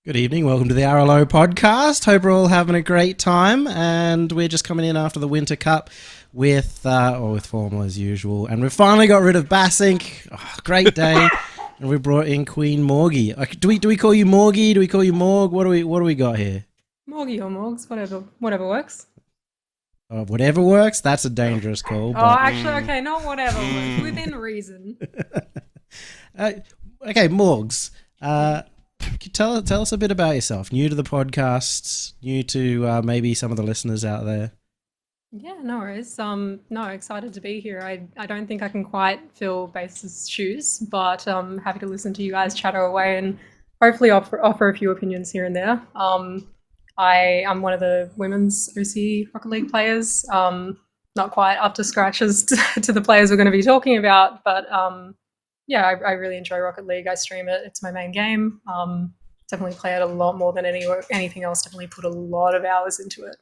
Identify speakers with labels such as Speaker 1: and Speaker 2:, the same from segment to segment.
Speaker 1: Good evening, welcome to the RLO podcast. Hope we're all having a great time, and we're just coming in after the Winter Cup with Formal as usual, and we've finally got rid of Basink. Oh, great day, and we brought in QueenMorgie. Do we call you Morgie? Do we call you Morg? What do we got here?
Speaker 2: Morgie or Morgs, whatever works.
Speaker 1: Whatever works. That's a dangerous call.
Speaker 2: But... actually, okay, not whatever works, within reason.
Speaker 1: Okay, Morgs. Tell us a bit about yourself. New to the podcast, new to maybe some of the listeners out there.
Speaker 2: Yeah, no worries. Excited to be here. I don't think I can quite fill Base's shoes, but happy to listen to you guys chatter away and hopefully offer a few opinions here and there. I am one of the women's OC Rocket League players. Not quite up to scratches to the players we're going to be talking about, but yeah, I really enjoy Rocket League. I stream it. It's my main game. Definitely play it a lot more than anything else. Definitely put a lot of hours into it.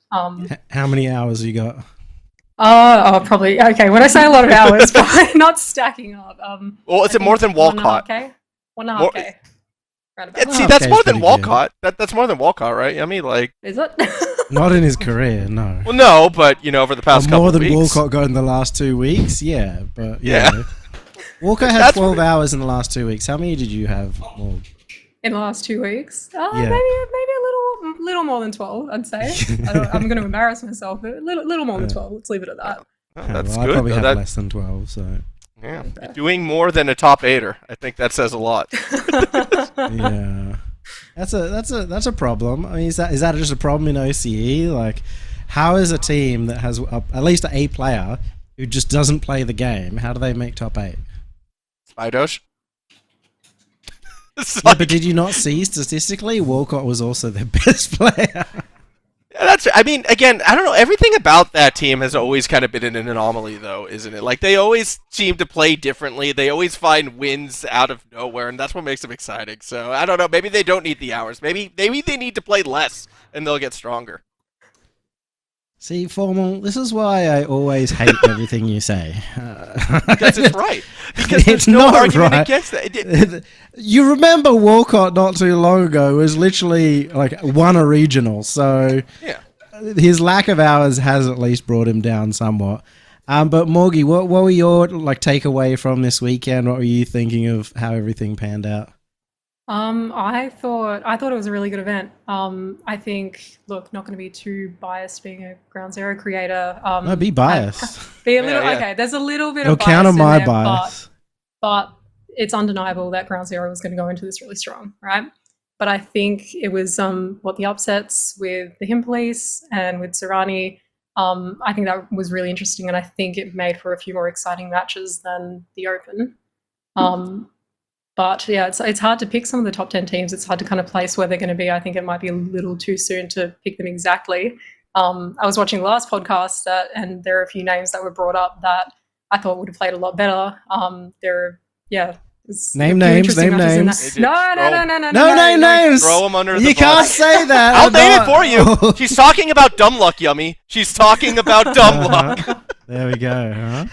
Speaker 1: How many hours you got?
Speaker 2: Probably. Okay, when I say a lot of hours, probably not stacking up.
Speaker 3: Well, is it more than Walcott?
Speaker 2: 1.5K.
Speaker 3: Yeah, see, that's more than Walcott. That's more than Walcott, right? I mean, like...
Speaker 2: Is it?
Speaker 1: Not in his career, no.
Speaker 3: Well, no, but, you know, over the past couple
Speaker 1: of weeks.
Speaker 3: More than
Speaker 1: Walcott got in the last 2 weeks, yeah. But, yeah. Walcott had 12 hours in the last 2 weeks. How many did you have, Morg?
Speaker 2: In the last 2 weeks? Maybe a little more than 12, I'd say. I'm going to embarrass myself, but a little more than 12. Let's leave it at that.
Speaker 3: That's
Speaker 1: good. I probably have less than 12, so...
Speaker 3: Yeah, doing more than a top 8er. I think that says a lot.
Speaker 1: Yeah, that's a problem. I mean, is that just a problem in OCE? Like, how is a team that has at least a player who just doesn't play the game? How do they make top 8?
Speaker 3: Spidosh.
Speaker 1: Yeah, but did you not see statistically Walcott was also their best player?
Speaker 3: I mean, again, I don't know. Everything about that team has always kind of been an anomaly, though, isn't it? Like, they always seem to play differently. They always find wins out of nowhere, and that's what makes them exciting. So, I don't know. Maybe they don't need the hours. Maybe they need to play less, and they'll get stronger.
Speaker 1: See, Formal, this is why I always hate everything you say.
Speaker 3: Because it's right. Because there's no argument against that.
Speaker 1: You remember Walcott not too long ago was literally like won a regional, so
Speaker 3: yeah.
Speaker 1: His lack of hours has at least brought him down somewhat. But Morgie, what were your takeaway from this weekend? What were you thinking of how everything panned out?
Speaker 2: I thought it was a really good event. I think, look, not going to be too biased being a Ground Zero creator.
Speaker 1: No, be biased.
Speaker 2: Be a little okay. There's a little bit
Speaker 1: of bias. Counter my there, bias,
Speaker 2: but it's undeniable that Ground Zero was going to go into this really strong, right? But I think it was the upsets with the Him Police and with Serrani. I think that was really interesting, and I think it made for a few more exciting matches than the Open. But yeah, it's hard to pick some of the top 10 teams. It's hard to kind of place where they're going to be. I think it might be a little too soon to pick them exactly. I was watching the last podcast and there are a few names that were brought up that I thought would have played a lot better.
Speaker 1: Name names.
Speaker 2: No name names.
Speaker 3: Throw them under the bus.
Speaker 1: You can't say that.
Speaker 3: I'll name it for you. She's talking about dumb luck, Yummy. She's talking about dumb luck.
Speaker 1: There we go. Huh?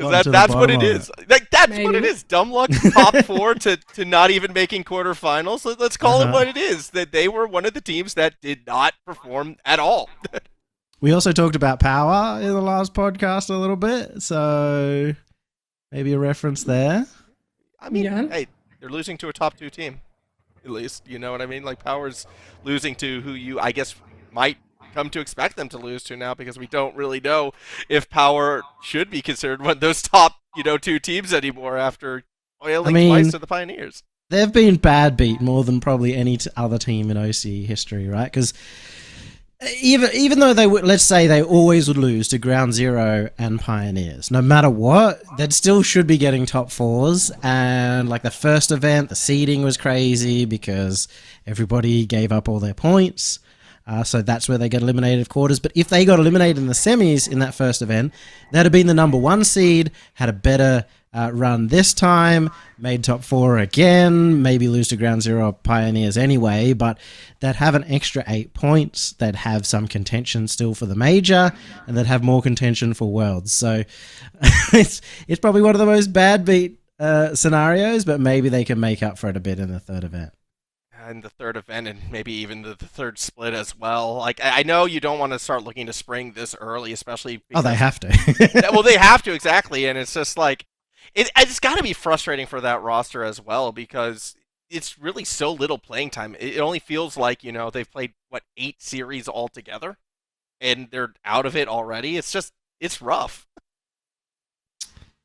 Speaker 3: That's what it is. That's what it is. Dumb luck, top 4 to not even making quarterfinals. Let's call it what it is. That they were one of the teams that did not perform at all.
Speaker 1: We also talked about power in the last podcast a little bit, so maybe a reference there.
Speaker 3: I mean, hey, they're losing to a top 2 team, at least. You know what I mean? Like, Power's losing to who you, I guess, might come to expect them to lose to now, because we don't really know if Power should be considered one of those top 2 teams anymore after oiling twice to the Pioneers.
Speaker 1: They've been bad beat more than probably any other team in OC history, right? Because even though let's say they always would lose to Ground Zero and Pioneers, no matter what, they still should be getting top 4s. And like the first event, the seeding was crazy because everybody gave up all their points. So that's where they get eliminated of quarters. But if they got eliminated in the semis in that first event, they'd have been the number 1 seed, had a better run this time, made top 4 again, maybe lose to Ground Zero or Pioneers anyway, but they'd have an extra 8 points. They'd have some contention still for the major, and they'd have more contention for Worlds. So it's probably one of the most bad beat scenarios, but maybe they can make up for it a bit in the third event.
Speaker 3: in the third event and maybe even the third split as well. Like I know you don't want to start looking to spring this early, especially because,
Speaker 1: they have to.
Speaker 3: well, they have to exactly, and it's just like it's got to be frustrating for that roster as well because it's really so little playing time. It only feels like they've played 8 series altogether, and they're out of it already. It's rough.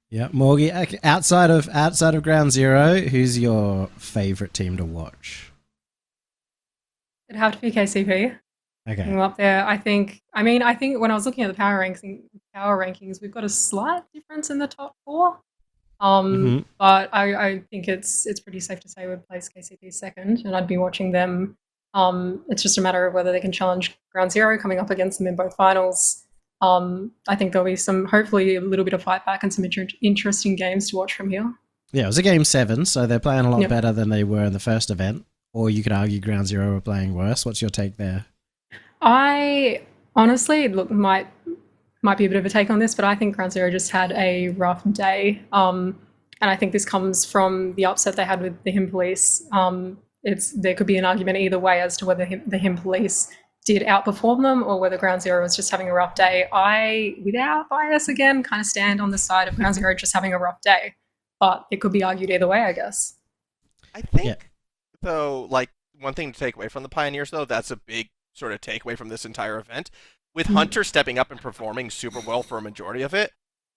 Speaker 1: Yeah, Morgie. Outside of Ground Zero, who's your favorite team to watch?
Speaker 2: It'd have to be KCP.
Speaker 1: Okay.
Speaker 2: I'm up there. I think when I was looking at the power rankings, we've got a slight difference in the top 4. But I think it's pretty safe to say we'd place KCP second, and I'd be watching them. It's just a matter of whether they can challenge Ground Zero coming up against them in both finals. I think there'll be hopefully a little bit of fight back and some interesting games to watch from here.
Speaker 1: Yeah, it was a game 7, so they're playing a lot better than they were in the first event. Or you could argue Ground Zero were playing worse. What's your take there?
Speaker 2: I honestly might be a bit of a take on this, but I think Ground Zero just had a rough day. And I think this comes from the upset they had with the Him Police. There could be an argument either way as to whether the Him Police did outperform them or whether Ground Zero was just having a rough day. I, without bias again, kind of stand on the side of Ground Zero just having a rough day. But it could be argued either way, I guess.
Speaker 3: I think, though, like, one thing to take away from the Pioneers, though, that's a big sort of takeaway from this entire event. With Hunter stepping up and performing super well for a majority of it,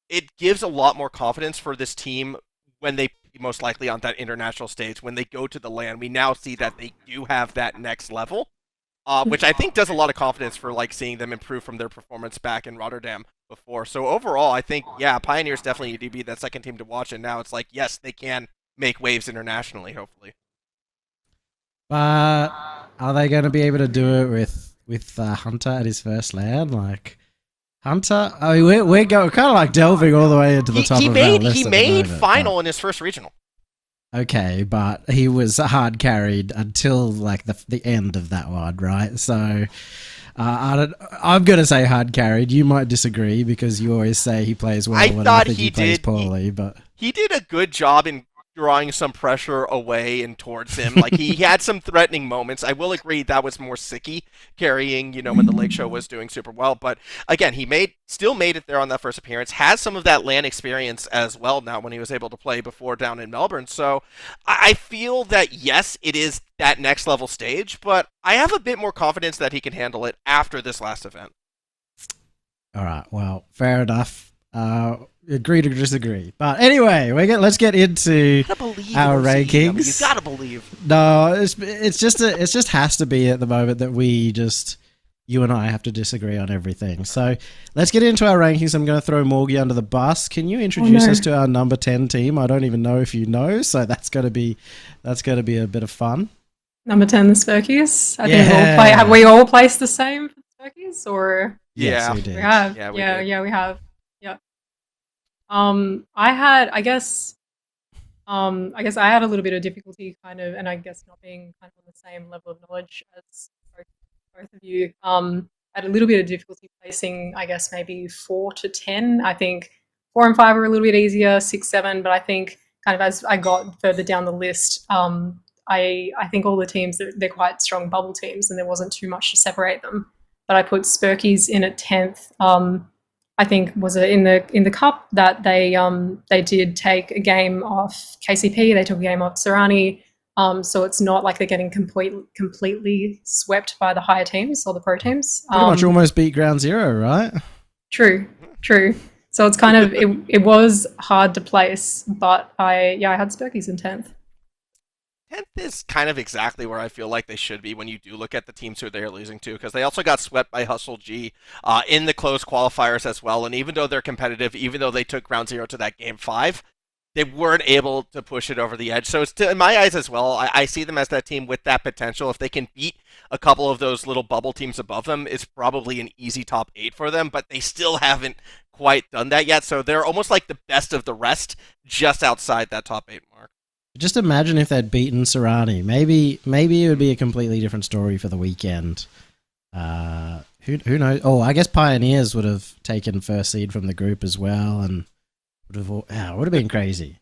Speaker 3: it gives a lot more confidence for this team when they most likely on that international stage, when they go to the LAN. We now see that they do have that next level. Which I think does a lot of confidence for seeing them improve from their performance back in Rotterdam before. So overall, I think, Pioneers definitely need to be that second team to watch, and now it's like, yes, they can make waves internationally, hopefully.
Speaker 1: But are they going to be able to do it with Hunter at his first LAN? Like, Hunter, we're kind of delving all the way into the top of our list.
Speaker 3: He made final in his first regional.
Speaker 1: Okay, but he was hard carried until the end of that one, right? So I'm going to say hard carried. You might disagree because you always say he plays well. I think he plays poorly, but
Speaker 3: he did a good job in drawing some pressure away and towards him. He had some threatening moments. I will agree that was more Sicky carrying, when the Lake Show was doing super well. But again, he still made it there on that first appearance. Has some of that LAN experience as well now when he was able to play before down in Melbourne. So I feel that, yes, it is that next level stage, but I have a bit more confidence that he can handle it after this last event.
Speaker 1: All right. Well, fair enough. Agree to disagree, but anyway, let's get into our rankings.
Speaker 3: You gotta believe.
Speaker 1: No, it's just has to be at the moment that you and I have to disagree on everything. So let's get into our rankings. I'm going to throw Morgie under the bus. Can you introduce us to our number 10 team? I don't even know if you know, so that's going to be a bit of fun.
Speaker 2: Number 10, the Spurkies. I think have we all placed the same for the Spurkies, or
Speaker 1: yes, we did.
Speaker 2: We have.
Speaker 3: Yeah,
Speaker 2: we have. I guess I had a little bit of difficulty and I guess not being kind of on the same level of knowledge as both of you. I had a little bit of difficulty placing, I guess, maybe 4 to 10. I think 4 and 5 are a little bit easier, 6, 7, but I think kind of as I got further down the list, I think all the teams, they're quite strong bubble teams and there wasn't too much to separate them. But I put Spurkies in at 10th. I think was in the cup that they did take a game off KCP. They took a game off Serrani. So it's not like they're getting completely swept by the higher teams or the pro teams.
Speaker 1: Pretty much almost beat Ground Zero, right?
Speaker 2: True. So it's kind of it was hard to place, but I had Spurkies in 10th.
Speaker 3: 10th is kind of exactly where I feel like they should be when you do look at the teams who they're losing to, because they also got swept by Hustle G in the close qualifiers as well. And even though they're competitive, even though they took Ground Zero to that game 5, they weren't able to push it over the edge. So it's in my eyes as well, I see them as that team with that potential. If they can beat a couple of those little bubble teams above them, it's probably an easy top 8 for them, but they still haven't quite done that yet. So they're almost like the best of the rest, just outside that top 8 mark.
Speaker 1: Just imagine if they'd beaten Serrani. Maybe it would be a completely different story for the weekend. Who knows? Oh, I guess Pioneers would have taken first seed from the group as well, and would have been crazy.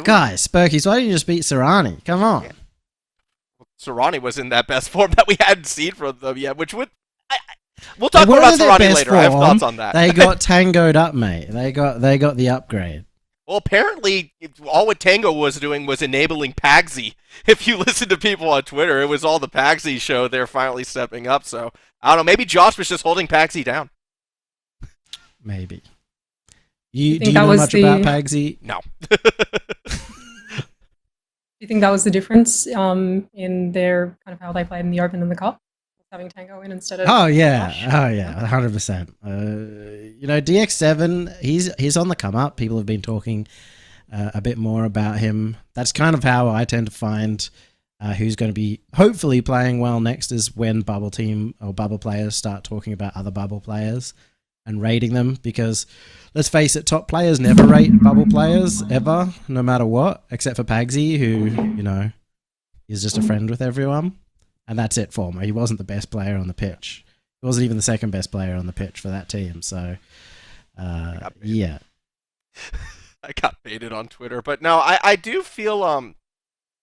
Speaker 1: Guys, Spurkies, why didn't you just beat Serrani? Come on.
Speaker 3: Yeah. Well, Serrani was in that best form that we hadn't seen from them yet, which would... we'll talk more about Serrani later. I have thoughts on that.
Speaker 1: They got tangoed up, mate. They got the upgrade.
Speaker 3: Well, apparently, all what Tango was doing was enabling Pagsy. If you listen to people on Twitter, it was all the Pagsy show. They're finally stepping up. So, I don't know. Maybe Josh was just holding Pagsy down.
Speaker 1: Maybe. Do you know much about Pagsy?
Speaker 3: No.
Speaker 2: Do you think that was the difference in their kind of how they played in the Open and the Cup? Having Tango in instead of...
Speaker 1: Oh, yeah. Josh? Oh, yeah. 100%. You know, DX7, he's on the come up. People have been talking a bit more about him. That's kind of how I tend to find who's going to be hopefully playing well next, is when bubble team or bubble players start talking about other bubble players and rating them, because let's face it, top players never rate bubble players ever, no matter what, except for Pagsy, who, you know, is just a friend with everyone. And that's it for me. He wasn't the best player on the pitch. He wasn't even the second best player on the pitch for that team. So, yeah.
Speaker 3: I got baited on Twitter. But no, I do feel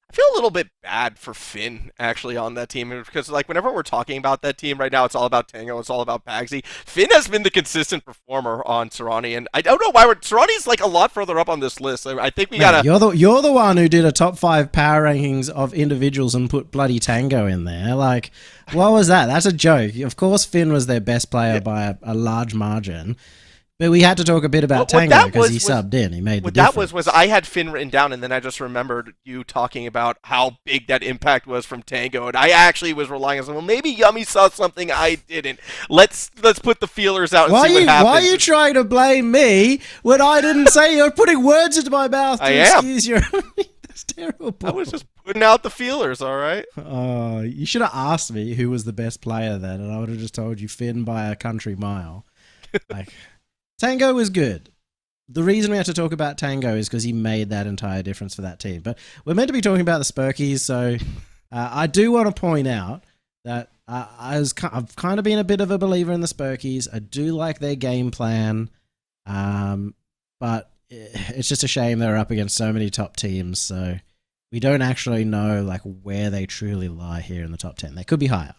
Speaker 3: I feel a little bit bad for Finn, actually, on that team, because, like, whenever we're talking about that team right now, it's all about Tango, it's all about Pagsy. Finn has been the consistent performer on Serrani, and I don't know why Serrani's, like, a lot further up on this list. I think we gotta...
Speaker 1: You're the one who did a top 5 power rankings of individuals and put bloody Tango in there. Like, what was that? That's a joke. Of course Finn was their best player by a large margin. But we had to talk a bit about Tango because he subbed in. He made the difference.
Speaker 3: What that was I had Finn written down, and then I just remembered you talking about how big that impact was from Tango, and I actually was relying on, well, maybe Yumi saw something I didn't. Let's put the feelers out and see what happens.
Speaker 1: Why are you trying to blame me when I didn't say? You're putting words into my mouth to excuse your... That's terrible.
Speaker 3: I was just putting out the feelers, all right?
Speaker 1: You should have asked me who was the best player then, and I would have just told you Finn by a country mile. Like... Tango was good. The reason we have to talk about Tango is because he made that entire difference for that team. But we're meant to be talking about the Spurkies, so I do want to point out that I've kind of been a bit of a believer in the Spurkies. I do like their game plan, but it's just a shame they're up against so many top teams, so we don't actually know like where they truly lie here in the top 10. They could be higher.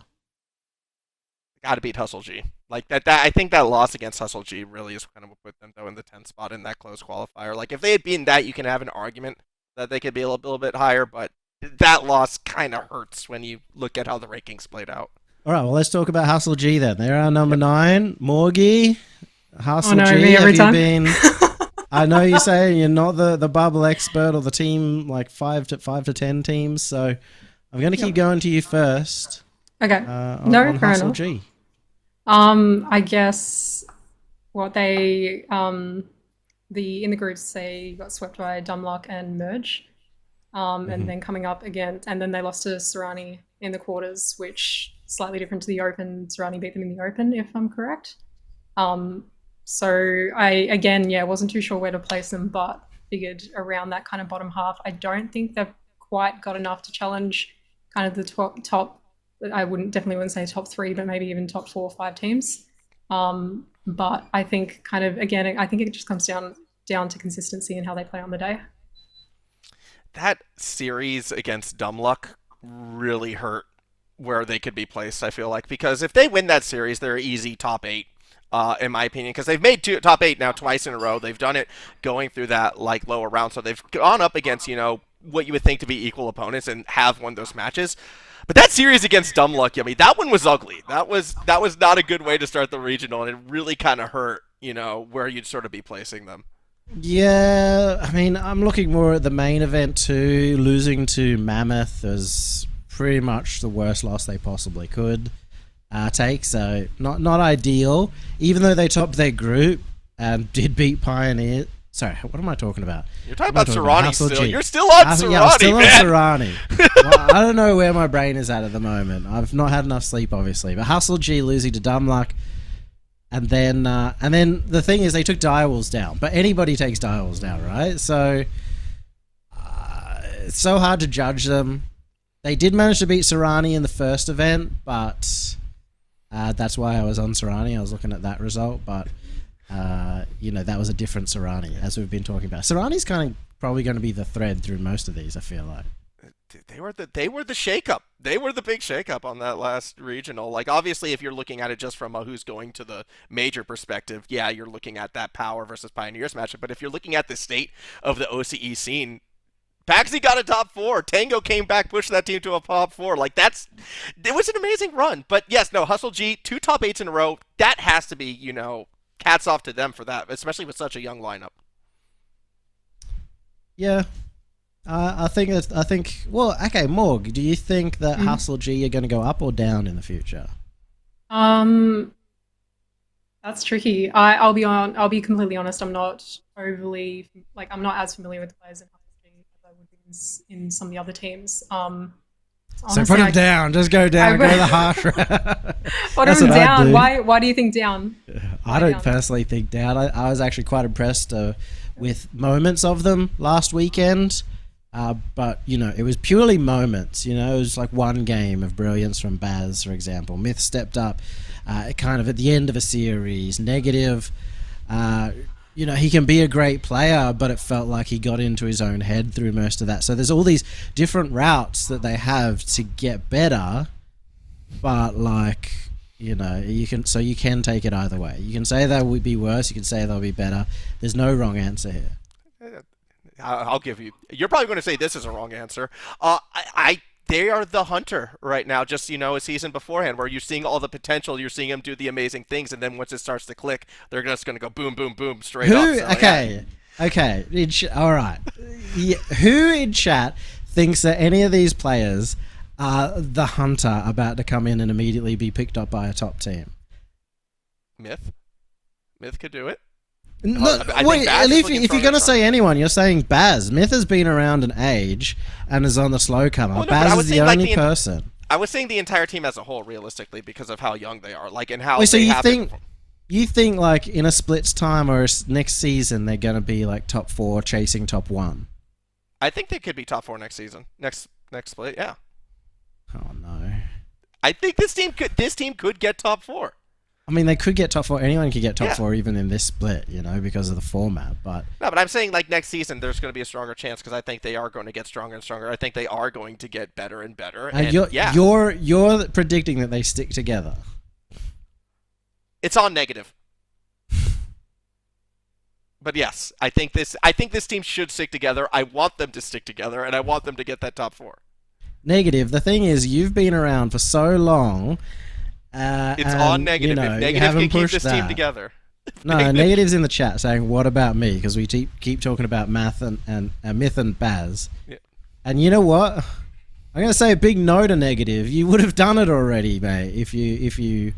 Speaker 3: Got to beat Hustle G. Like that. I think that loss against Hustle G really is kind of what put them though in the 10th spot in that close qualifier. Like if they had beaten that, you can have an argument that they could be a little bit higher, but that loss kind of hurts when you look at how the rankings played out.
Speaker 1: All right, well let's talk about Hustle G then. They're our number 9, Morgie. Hustle G.
Speaker 2: Me every time.
Speaker 1: Been? I know you're saying you're not the bubble expert or the team like 5 to 10 teams, so I'm going to keep going to you first.
Speaker 2: Okay.
Speaker 1: On Hustle G.
Speaker 2: I guess what they in the groups they got swept by Dumluck and Merge, and then coming up again, and then they lost to Serrani in the quarters, which slightly different to the Open. Serrani beat them in the Open, if I'm correct. So I wasn't too sure where to place them, but figured around that kind of bottom half. I don't think they've quite got enough to challenge kind of the top. I definitely wouldn't say top 3, but maybe even top 4 or 5 teams. But I think kind of, again, I think it just comes down to consistency and how they play on the day.
Speaker 3: That series against Dumluck really hurt where they could be placed, I feel like, because if they win that series, they're easy top 8. In my opinion, because they've made top 8 now twice in a row. They've done it going through that like lower round, so they've gone up against, you know, what you would think to be equal opponents and have won those matches. But that series against Dumluck, I mean, that one was ugly. That was not a good way to start the regional, and it really kind of hurt, you know, where you'd sort of be placing them.
Speaker 1: Yeah, I mean, I'm looking more at the main event too. Losing to Mammoth is pretty much the worst loss they possibly could take, so not ideal. Even though they topped their group and did beat Pioneer. Sorry, what am I talking about?
Speaker 3: You're talking about Serrani still. You're still on Serrani,
Speaker 1: I'm still
Speaker 3: man.
Speaker 1: on Serrani. Well, I don't know where my brain is at the moment. I've not had enough sleep, obviously. But Hustle G losing to Dumluck. And then the thing is, they took Direwolves down. But anybody takes Direwolves down, right? So it's so hard to judge them. They did manage to beat Serrani in the first event, but that's why I was on Serrani. I was looking at that result, but... you know, that was a different Serrani, as we've been talking about. Serrani's kind of probably going to be the thread through most of these, I feel like.
Speaker 3: they were the shakeup. They were the big shakeup on that last regional. Like, obviously, if you're looking at it just from a who's going to the major perspective, yeah, you're looking at that Power versus Pioneers matchup. But if you're looking at the state of the OCE scene, Paxi got a top 4. Tango came back, pushed that team to a top 4. Like, it was an amazing run. But yes, no, Hustle G, 2 top 8s in a row. That has to be, hats off to them for that, especially with such a young lineup.
Speaker 1: Yeah. I think. Well, okay, Morg. Do you think that Hustle G are going to go up or down in the future?
Speaker 2: That's tricky. I'll be completely honest. I'm not overly I'm not as familiar with the players in Hustle G as I would be in some of the other teams.
Speaker 1: So put them down. Just go down. Go the harsh route.
Speaker 2: Put them down. Why do you think down?
Speaker 1: I don't personally think down. I was actually quite impressed with moments of them last weekend. But, it was purely moments. It was like one game of brilliance from Baz, for example. Myth stepped up kind of at the end of a series. Negative, he can be a great player, but it felt like he got into his own head through most of that. So there's all these different routes that they have to get better, but you can take it either way. You can say they will be worse. You can say they'll be better. There's no wrong answer here.
Speaker 3: I'll give you. You're probably going to say this is a wrong answer. They are the hunter right now. Just a season beforehand, where you're seeing all the potential, you're seeing them do the amazing things, and then once it starts to click, they're just going to go boom, boom, boom straight up. So,
Speaker 1: okay. All right. Who in chat thinks that any of these players are the hunter about to come in and immediately be picked up by a top team?
Speaker 3: Myth could do it.
Speaker 1: No, wait, if you're going to say anyone, you're saying Baz. Myth has been around an age and is on the slow comer.
Speaker 3: Well, no,
Speaker 1: Baz is the only person.
Speaker 3: I was saying the entire team as a whole, realistically, because of how young they are, and how.
Speaker 1: Wait, so you think in a split's time or next season they're going to be top 4 chasing top 1?
Speaker 3: I think they could be top 4 next season, next split. Yeah.
Speaker 1: Oh no.
Speaker 3: I think this team could get top 4.
Speaker 1: I mean, they could get top 4. Anyone could get top 4 even in this split, because of the format. But
Speaker 3: I'm saying next season there's going to be a stronger chance because I think they are going to get stronger and stronger. I think they are going to get better and better. And
Speaker 1: you're predicting that they stick together.
Speaker 3: It's on negative. But yes, I think this team should stick together. I want them to stick together, and I want them to get that top 4.
Speaker 1: Negative. The thing is, you've been around for so long.
Speaker 3: It's on negative. If negative can keep this team together.
Speaker 1: No, negative's in the chat saying, "What about me?" Because we keep talking about Myth and Baz. Yeah. And you know what? I'm gonna say a big no to negative. You would have done it already, mate. If you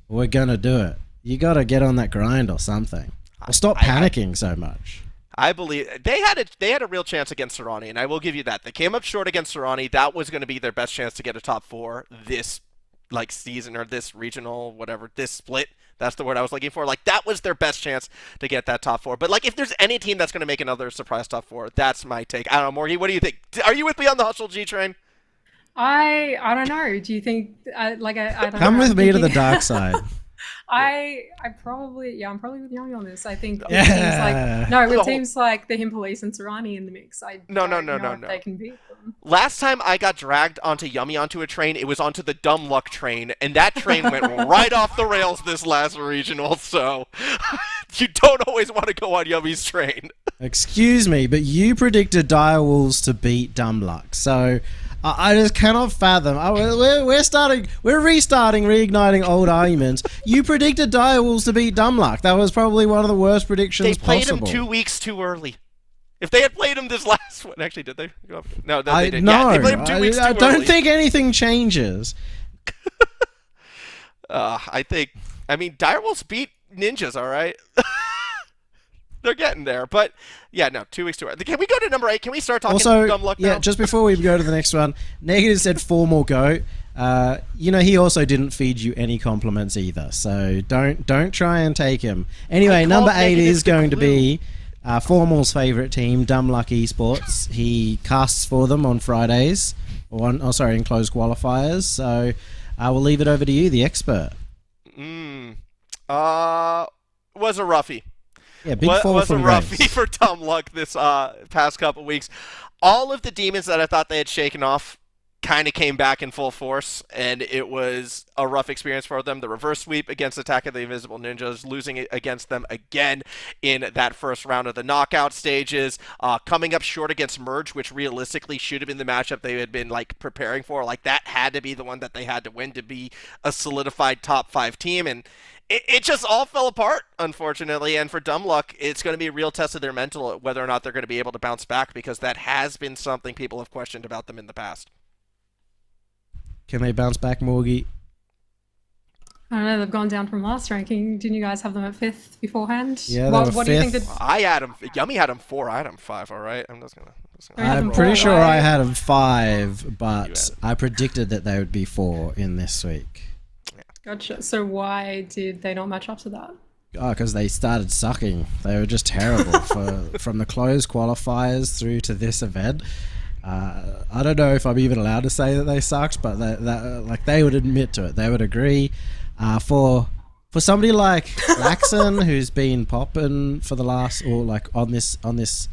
Speaker 1: were gonna do it, you gotta get on that grind or something. Or stop panicking so much.
Speaker 3: I believe they had a real chance against Serrani, and I will give you that. They came up short against Serrani. That was going to be their best chance to get a top 4 this season or this regional, whatever, this split. That's the word I was looking for. That was their best chance to get that top 4. But if there's any team that's going to make another surprise top 4, that's my take. I don't know, Morgie, what do you think? Are you with me on the Hustle G train?
Speaker 2: I don't know. Do you think I don't
Speaker 1: Come
Speaker 2: know.
Speaker 1: with me to the dark side.
Speaker 2: I'm probably with Yumi on this. I think with teams like the Him Police and Serrani in the mix,
Speaker 3: No.
Speaker 2: They can beat them.
Speaker 3: Last time I got dragged onto a train, it was onto the dumb luck train, and that train went right off the rails this last regional. So you don't always want to go on Yummy's train.
Speaker 1: Excuse me, but you predicted Direwolves to beat dumb luck, so. I just cannot fathom. We're restarting, reigniting old arguments. You predicted Direwolves to beat Dumbluck. That was probably one of the worst predictions possible.
Speaker 3: They played him 2 weeks too early. If they had played him this last one, actually, did they? No, they didn't.
Speaker 1: No,
Speaker 3: they played him 2 weeks too early.
Speaker 1: I don't think anything changes.
Speaker 3: Direwolves beat ninjas, all right? They're getting there, but yeah, no, 2 weeks too early. Can we go to number 8? Can we start talking dumb luck now?
Speaker 1: Yeah, just before we go to the next one, Negative said Formal goat. He also didn't feed you any compliments either, so don't try and take him. Anyway, number 8 is going to be Formal's favorite team, Dumb Luck Esports. He casts for them on Fridays, in closed qualifiers. So I will leave it over to you, the expert.
Speaker 3: Was a roughie.
Speaker 1: Yeah, big fall
Speaker 3: was
Speaker 1: from
Speaker 3: a roughie for Dumb Luck this past couple weeks. all of the demons that I thought they had shaken off kind of came back in full force, and it was a rough experience for them. The reverse sweep against Attack of the Invisible Ninjas, losing against them again in that first round of the knockout stages, coming up short against Merge, which realistically should have been the matchup they had been like preparing for. Like that had to be the one that they had to win to be a solidified top 5 team, and it just all fell apart, unfortunately. And for Dumb Luck, it's going to be a real test of their mental, whether or not they're going to be able to bounce back, because that has been something people have questioned about them in the past.
Speaker 1: Can they bounce back, Morgie?
Speaker 2: I don't know, they've gone down from last ranking. Didn't you guys have them at 5th beforehand?
Speaker 1: Yeah,
Speaker 2: what do you think?
Speaker 3: I had them. Yummy had them 4. I had them 5. All right,
Speaker 1: I'm pretty sure I had them 5, but I predicted that they would be 4 in this week.
Speaker 2: Gotcha. So why did they not match up to that?
Speaker 1: Oh, because they started sucking. They were just terrible from the closed qualifiers through to this event. I don't know if I'm even allowed to say that they sucked, but they would admit to it. They would agree. For somebody like Laxon, who's been popping for the last, or like on this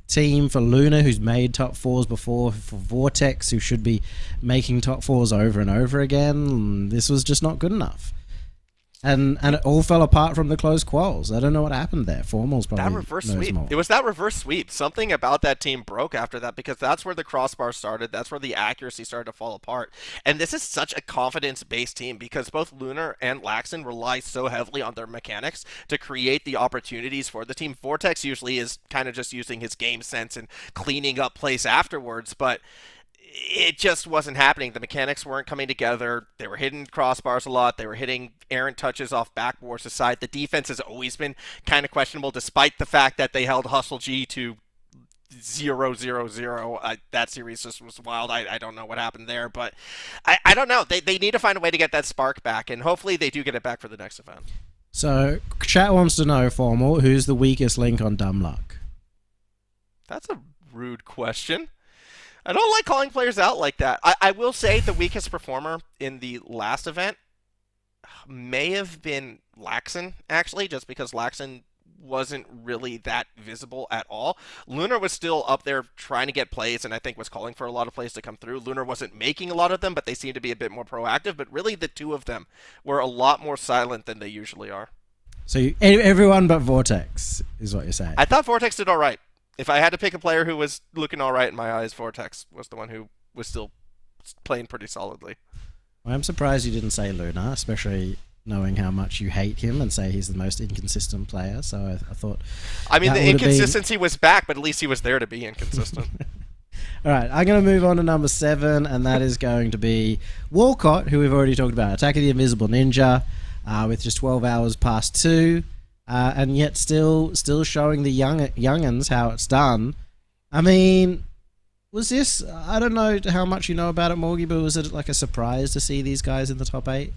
Speaker 1: team, for Luna, who's made top 4s before, for Vortex, who should be making top 4s over and over again, this was just not good enough. And it all fell apart from the closed quals. I don't know what happened there. Formal's probably
Speaker 3: that reverse
Speaker 1: knows
Speaker 3: sweep.
Speaker 1: more.
Speaker 3: It was that reverse sweep. Something about that team broke after that, because that's where the crossbar started. That's where the accuracy started to fall apart. And this is such a confidence-based team, because both Lunar and Laxon rely so heavily on their mechanics to create the opportunities for the team. Vortex usually is kind of just using his game sense and cleaning up place afterwards, but it just wasn't happening. The mechanics weren't coming together. They were hitting crossbars a lot. They were hitting errant touches off backboards aside. The defense has always been kind of questionable, despite the fact that they held Hustle G to 0-0-0. That series just was wild. I don't know what happened there, but I don't know. They need to find a way to get that spark back, and hopefully they do get it back for the next event.
Speaker 1: So, chat wants to know, Formal, who's the weakest link on Dumb Luck?
Speaker 3: That's a rude question. I don't like calling players out like that. I will say the weakest performer in the last event may have been Laxon, actually, just because Laxon wasn't really that visible at all. Lunar was still up there trying to get plays, and I think was calling for a lot of plays to come through. Lunar wasn't making a lot of them, but they seemed to be a bit more proactive. But really, the two of them were a lot more silent than they usually are.
Speaker 1: So everyone but Vortex is what you're saying.
Speaker 3: I thought Vortex did all right. If I had to pick a player who was looking all right in my eyes, Vortex was the one who was still playing pretty solidly.
Speaker 1: Well, I'm surprised you didn't say Luna, especially knowing how much you hate him and say he's the most inconsistent player. So I thought...
Speaker 3: I mean, the inconsistency was back, but at least he was there to be inconsistent.
Speaker 1: All right, I'm going to move on to number 7, and that is going to be Walcott, who we've already talked about. Attack of the Invisible Ninja, with just 12 hours past 2. And yet still showing the youngins how it's done. I mean, was this... I don't know how much you know about it, Morgie, but was it like a surprise to see these guys in the top 8?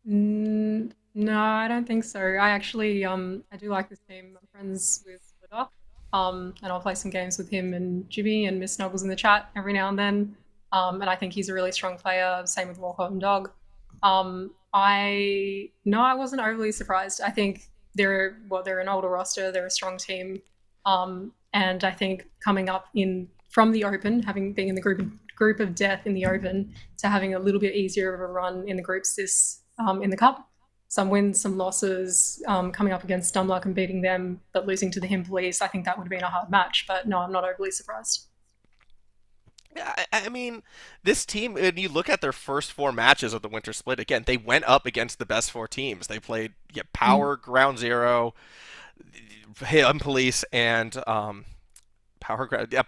Speaker 2: No, I don't think so. I actually, I do like this team. I'm friends with Twitter, and I'll play some games with him and Jimmy and Miss Snuggles in the chat every now and then. And I think he's a really strong player. Same with Walcott and Dog. I wasn't overly surprised. I think they're an older roster. They're a strong team, and I think coming up from the Open, having been in the group of death in the Open, to having a little bit easier of a run in the groups in the Cup. Some wins, some losses, coming up against Dumb Luck and beating them, but losing to the Him Police. I think that would have been a hard match, but no, I'm not overly surprised.
Speaker 3: Yeah, I mean, this team, when you look at their first 4 matches of the Winter Split, again, they went up against the best 4 teams. They played Power, Ground Zero, Him Police, and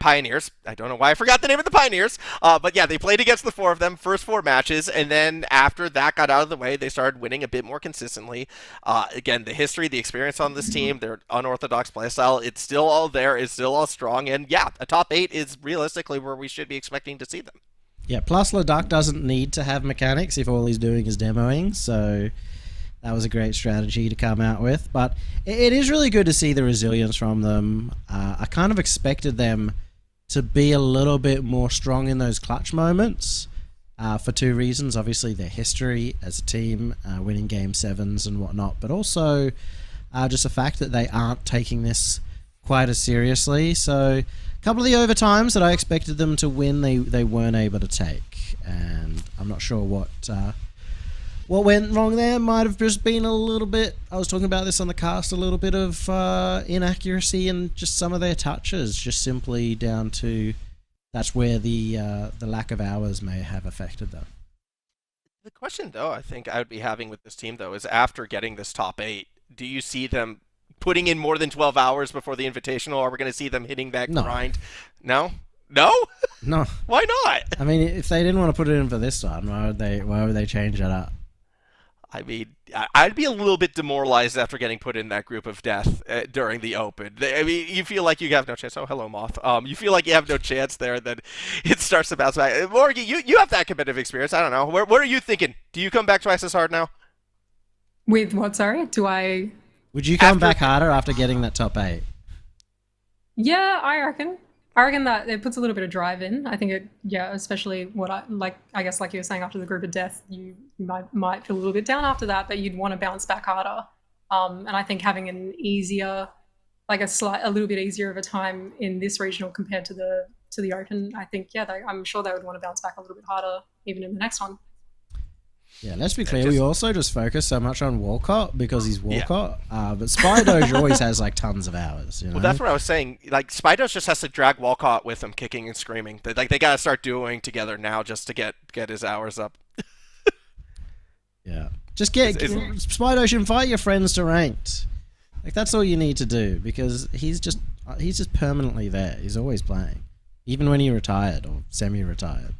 Speaker 3: Pioneers. I don't know why I forgot the name of the Pioneers. But yeah, they played against the 4 of them, first 4 matches, and then after that got out of the way, they started winning a bit more consistently. Again, the history, the experience on this team, their unorthodox playstyle, it's still all there, it's still all strong, and yeah, a top 8 is realistically where we should be expecting to see them.
Speaker 1: Yeah, plus Leduc doesn't need to have mechanics if all he's doing is demoing, so that was a great strategy to come out with. But it is really good to see the resilience from them. I kind of expected them to be a little bit more strong in those clutch moments for 2 reasons. Obviously, their history as a team, winning Game 7s and whatnot, but also just the fact that they aren't taking this quite as seriously. So a couple of the overtimes that I expected them to win, they weren't able to take, and I'm not sure what went wrong there. Might have just been a little bit, I was talking about this on the cast, a little bit of inaccuracy in just some of their touches, just simply down to that's where the lack of hours may have affected them.
Speaker 3: The question, though, I think I would be having with this team, though, is after getting this top 8, do you see them putting in more than 12 hours before the Invitational? Are we going to see them hitting that grind? No? No?
Speaker 1: No.
Speaker 3: Why not?
Speaker 1: I mean, if they didn't want to put it in for this one, why would they change that up?
Speaker 3: I mean, I'd be a little bit demoralized after getting put in that group of death during the Open. I mean, you feel like you have no chance. Oh, hello, Moth. You feel like you have no chance there, and then it starts to bounce back. Morgie, you have that competitive experience. I don't know. What are you thinking? Do you come back twice as hard now?
Speaker 2: With what, sorry? Do I...
Speaker 1: Would you come back harder after getting that top 8?
Speaker 2: Yeah, I reckon that it puts a little bit of drive in. I think especially I guess like you were saying, after the group of death, you might feel a little bit down after that, but you'd want to bounce back harder. And I think having an easier, like a little bit easier of a time in this regional compared to the Open, I think, I'm sure they would want to bounce back a little bit harder even in the next one.
Speaker 1: Yeah, let's be clear. We also just focus so much on Walcott because he's Walcott. Yeah. But Spydoge always has like tons of hours. You know?
Speaker 3: Well, that's what I was saying. Like Spydoge just has to drag Walcott with him, kicking and screaming. They got to start doing together now just to get his hours up.
Speaker 1: Yeah, just Spydoge, invite your friends to ranked. Like that's all you need to do because he's just permanently there. He's always playing, even when he retired or semi-retired.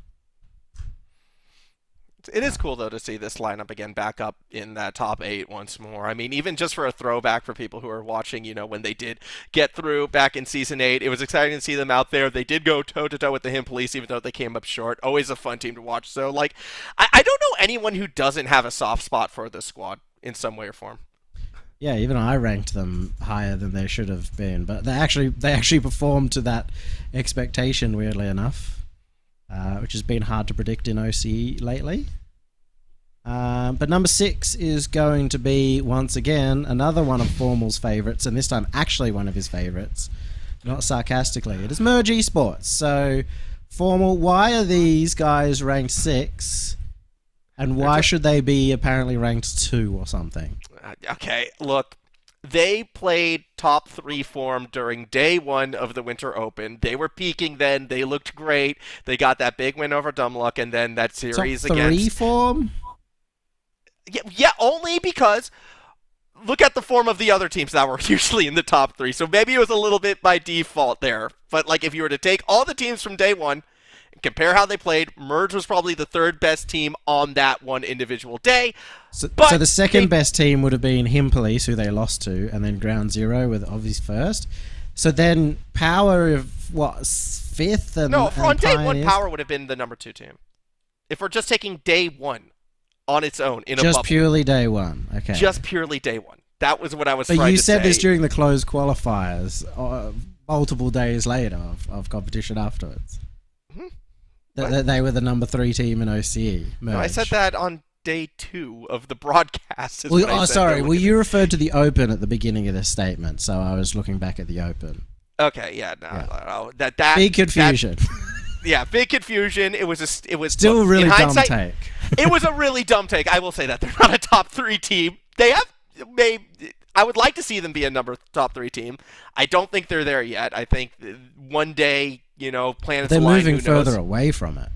Speaker 3: It is cool, though, to see this lineup again back up in that top 8 once more. I mean, even just for a throwback for people who are watching, when they did get through back in Season 8, it was exciting to see them out there. They did go toe-to-toe with the Him Police, even though they came up short. Always a fun team to watch. So, I don't know anyone who doesn't have a soft spot for this squad in some way or form.
Speaker 1: Yeah, even I ranked them higher than they should have been, but they actually performed to that expectation, weirdly enough, which has been hard to predict in OC lately. But number 6 is going to be, once again, another one of Formal's favourites, and this time actually one of his favourites, not sarcastically. It is Merge Esports. So, Formal, why are these guys ranked 6, and why should they be apparently ranked 2 or something?
Speaker 3: Okay, look, they played top 3 form during day 1 of the Winter Open. They were peaking then. They looked great. They got that big win over Dumluck, and then that series
Speaker 1: top 3 form?
Speaker 3: Yeah, only because look at the form of the other teams that were usually in the top 3. So maybe it was a little bit by default there. But if you were to take all the teams from day 1 and compare how they played, Merge was probably the 3rd best team on that one individual day.
Speaker 1: So the second best team would have been Him Police, who they lost to, and then Ground Zero with obvious first. So then Power of 5th?
Speaker 3: On day 1, Power would have been the number 2 team. If we're just taking day 1. On its own in a bubble.
Speaker 1: Just purely day 1. Okay.
Speaker 3: Just purely day 1. That was what I was trying to say.
Speaker 1: But you said this during the closed qualifiers, multiple days later of competition afterwards. Mm-hmm. They were the number 3 team in OCE.
Speaker 3: No, I said that on day 2 of the broadcast.
Speaker 1: Well, you referred to the Open at the beginning of this statement, so I was looking back at the Open.
Speaker 3: Okay, yeah, no. That
Speaker 1: big confusion.
Speaker 3: Yeah, big confusion. It was
Speaker 1: still really dumb take.
Speaker 3: It was a really dumb take. I will say that they're not a top 3 team. I would like to see them be a top 3 team. I don't think they're there yet. I think one day, planets
Speaker 1: they're
Speaker 3: align.
Speaker 1: They're moving
Speaker 3: who knows?
Speaker 1: Further away from it.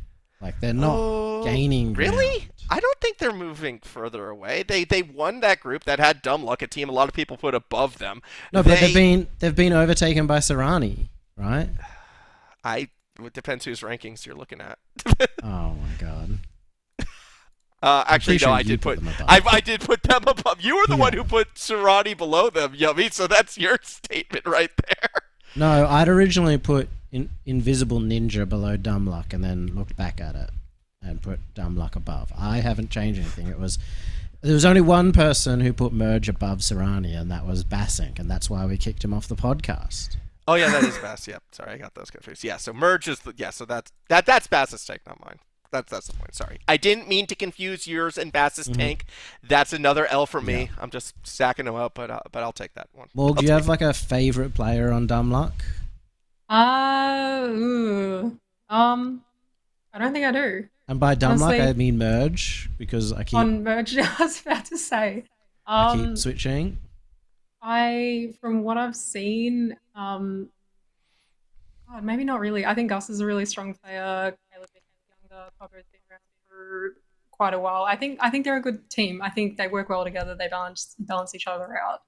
Speaker 1: They're not gaining.
Speaker 3: Really?
Speaker 1: Ground.
Speaker 3: I don't think they're moving further away. They won that group that had Dumluck, a team a lot of people put above them.
Speaker 1: No, but they've been overtaken by Serrani, right?
Speaker 3: It depends whose rankings you're looking at.
Speaker 1: Oh my god.
Speaker 3: Actually, no, I did put them above. You were the one who put Serrani below them, Yumi, so that's your statement right there.
Speaker 1: No, I'd originally put Invisible Ninja below Dumluck and then looked back at it and put Dumluck above. I haven't changed anything. There was only one person who put Merge above Serrani, and that was Bassink, and that's why we kicked him off the podcast.
Speaker 3: Oh yeah, that is Bass. Yep. Sorry, I got those confused. Yeah, so Merge is so that's Bass's take, not mine. That's the point. Sorry, I didn't mean to confuse yours and Bass's tank. That's another L for me. I'm just stacking them up, but I'll take that one.
Speaker 1: Well, do you have like a favorite player on Dumb Luck?
Speaker 2: I don't think I do.
Speaker 1: And by Dumb
Speaker 2: Honestly,
Speaker 1: Luck, I mean Merge, because I keep
Speaker 2: on Merge, I was about to say.
Speaker 1: I keep switching.
Speaker 2: From what I've seen, maybe not really. I think Gus is a really strong player. Caleb is younger. Cobra's been around for quite a while. I think they're a good team. I think they work well together. They balance each other out.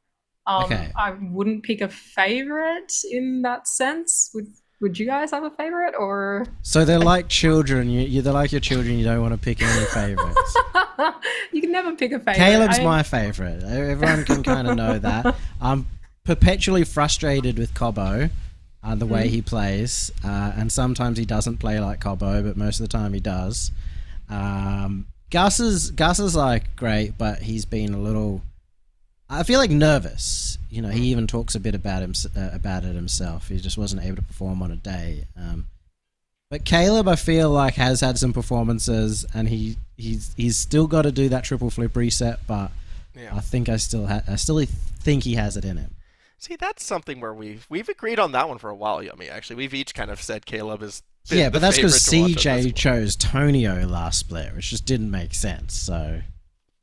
Speaker 1: Okay.
Speaker 2: I wouldn't pick a favorite in that sense. Would you guys have a favorite, or?
Speaker 1: So they're like children. They're like your children. You don't want to pick any favorites.
Speaker 2: You can never pick a favorite.
Speaker 1: Caleb's my favorite. Everyone can kind of know that. I'm perpetually frustrated with Cobbo, the way he plays, and sometimes he doesn't play like Cobbo, but most of the time he does. Gus is like great, but he's been a little. I feel like nervous. You know, he even talks a bit about it himself. He just wasn't able to perform on a day. But Caleb, I feel like, has had some performances, and he's still got to do that triple flip reset. But I think I still think he has it in him.
Speaker 3: See, that's something where we've agreed on that one for a while, Yumi. Actually, we've each kind of said Caleb is.
Speaker 1: Yeah, but that's because CJ chose Tonio last split, which just didn't make sense. So.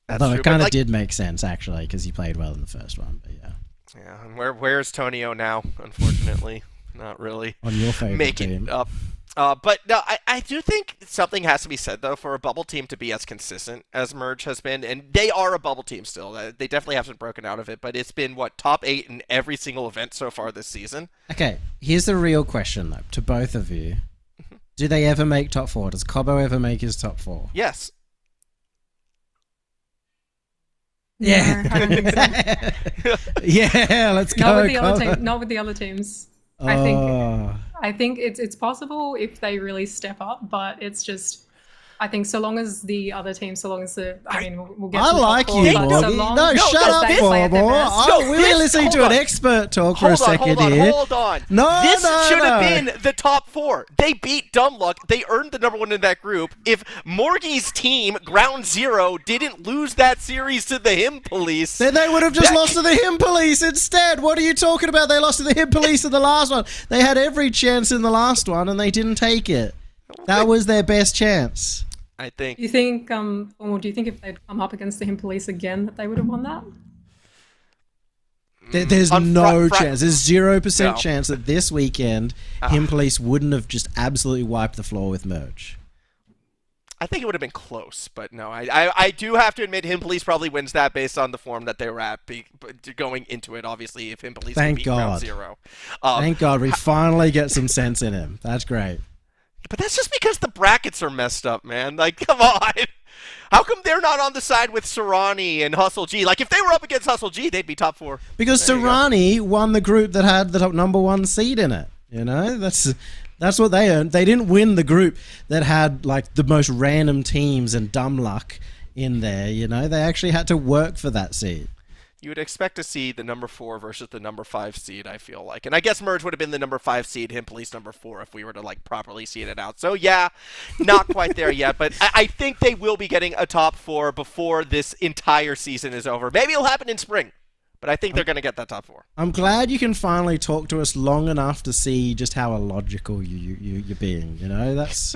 Speaker 1: Although it kind of did make sense, actually, because he played well in the first one, but yeah.
Speaker 3: Yeah, and where's Tonio now, unfortunately? Not really.
Speaker 1: On your favorite team.
Speaker 3: Up. But no, I do think something has to be said, though, for a bubble team to be as consistent as Merge has been. And they are a bubble team still. They definitely haven't broken out of it, but it's been, top 8 in every single event so far this season.
Speaker 1: Okay, here's the real question, though, to both of you. Do they ever make top 4? Does Cobbo ever make his top 4?
Speaker 3: Yes.
Speaker 1: Yeah.
Speaker 2: No, I don't think so.
Speaker 1: Yeah, let's go.
Speaker 2: Not with the other teams.
Speaker 1: Oh.
Speaker 2: I think it's possible if they really step up, but it's just. I think so long as the other team, we'll get.
Speaker 1: I like you, Morgie. No, shut up, Formal. We were listening to an expert talk for a second here.
Speaker 3: Hold on.
Speaker 1: This
Speaker 3: should have been the top 4. They beat Dumb Luck. They earned the number 1 in that group. If Morgie's team, Ground Zero, didn't lose that series to the Him Police,
Speaker 1: then they would have just lost to the Him Police instead. What are you talking about? They lost to the Him Police in the last one. They had every chance in the last one, and they didn't take it. That was their best chance.
Speaker 3: I think.
Speaker 2: Do you think, or do you think if they'd come up against the Him Police again, that they would have won that?
Speaker 1: There's no chance. There's 0% chance that this weekend Him Police wouldn't have just absolutely wiped the floor with Merge.
Speaker 3: I think it would have been close, but no. I do have to admit Him Police probably wins that based on the form that they were at going into it, obviously, if Him Police can beat Ground Zero.
Speaker 1: Thank God we finally get some sense in him. That's great.
Speaker 3: But that's just because the brackets are messed up, man. Like, come on. How come they're not on the side with Serrani and Hustle G? Like, if they were up against Hustle G, they'd be top 4.
Speaker 1: Because Serrani won the group that had the top number 1 seed in it. You know, that's what they earned. They didn't win the group that had like the most random teams and dumb luck in there. You know, they actually had to work for that seed.
Speaker 3: You would expect to see the number 4 versus the number 5 seed, I feel like. And I guess Merge would have been the number 5 seed, Him Police number 4 if we were to like properly seed it out. So yeah, not quite there yet, but I think they will be getting a top 4 before this entire season is over. Maybe it'll happen in spring, but I think they're going to get that top 4.
Speaker 1: I'm glad you can finally talk to us long enough to see just how illogical you're being. You know, that's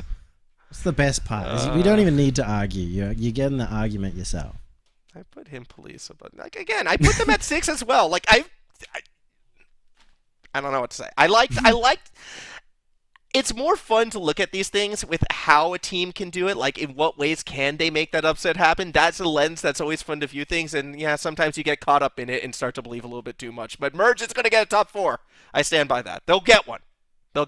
Speaker 1: the best part. We don't even need to argue. You're getting the argument yourself.
Speaker 3: I put Him Police, but like again, I put them at 6 as well. Like I don't know what to say. I liked. It's more fun to look at these things with how a team can do it. Like, in what ways can they make that upset happen? That's a lens that's always fun to view things. And yeah, sometimes you get caught up in it and start to believe a little bit too much. But Merge is going to get a top 4. I stand by that. They'll get one. All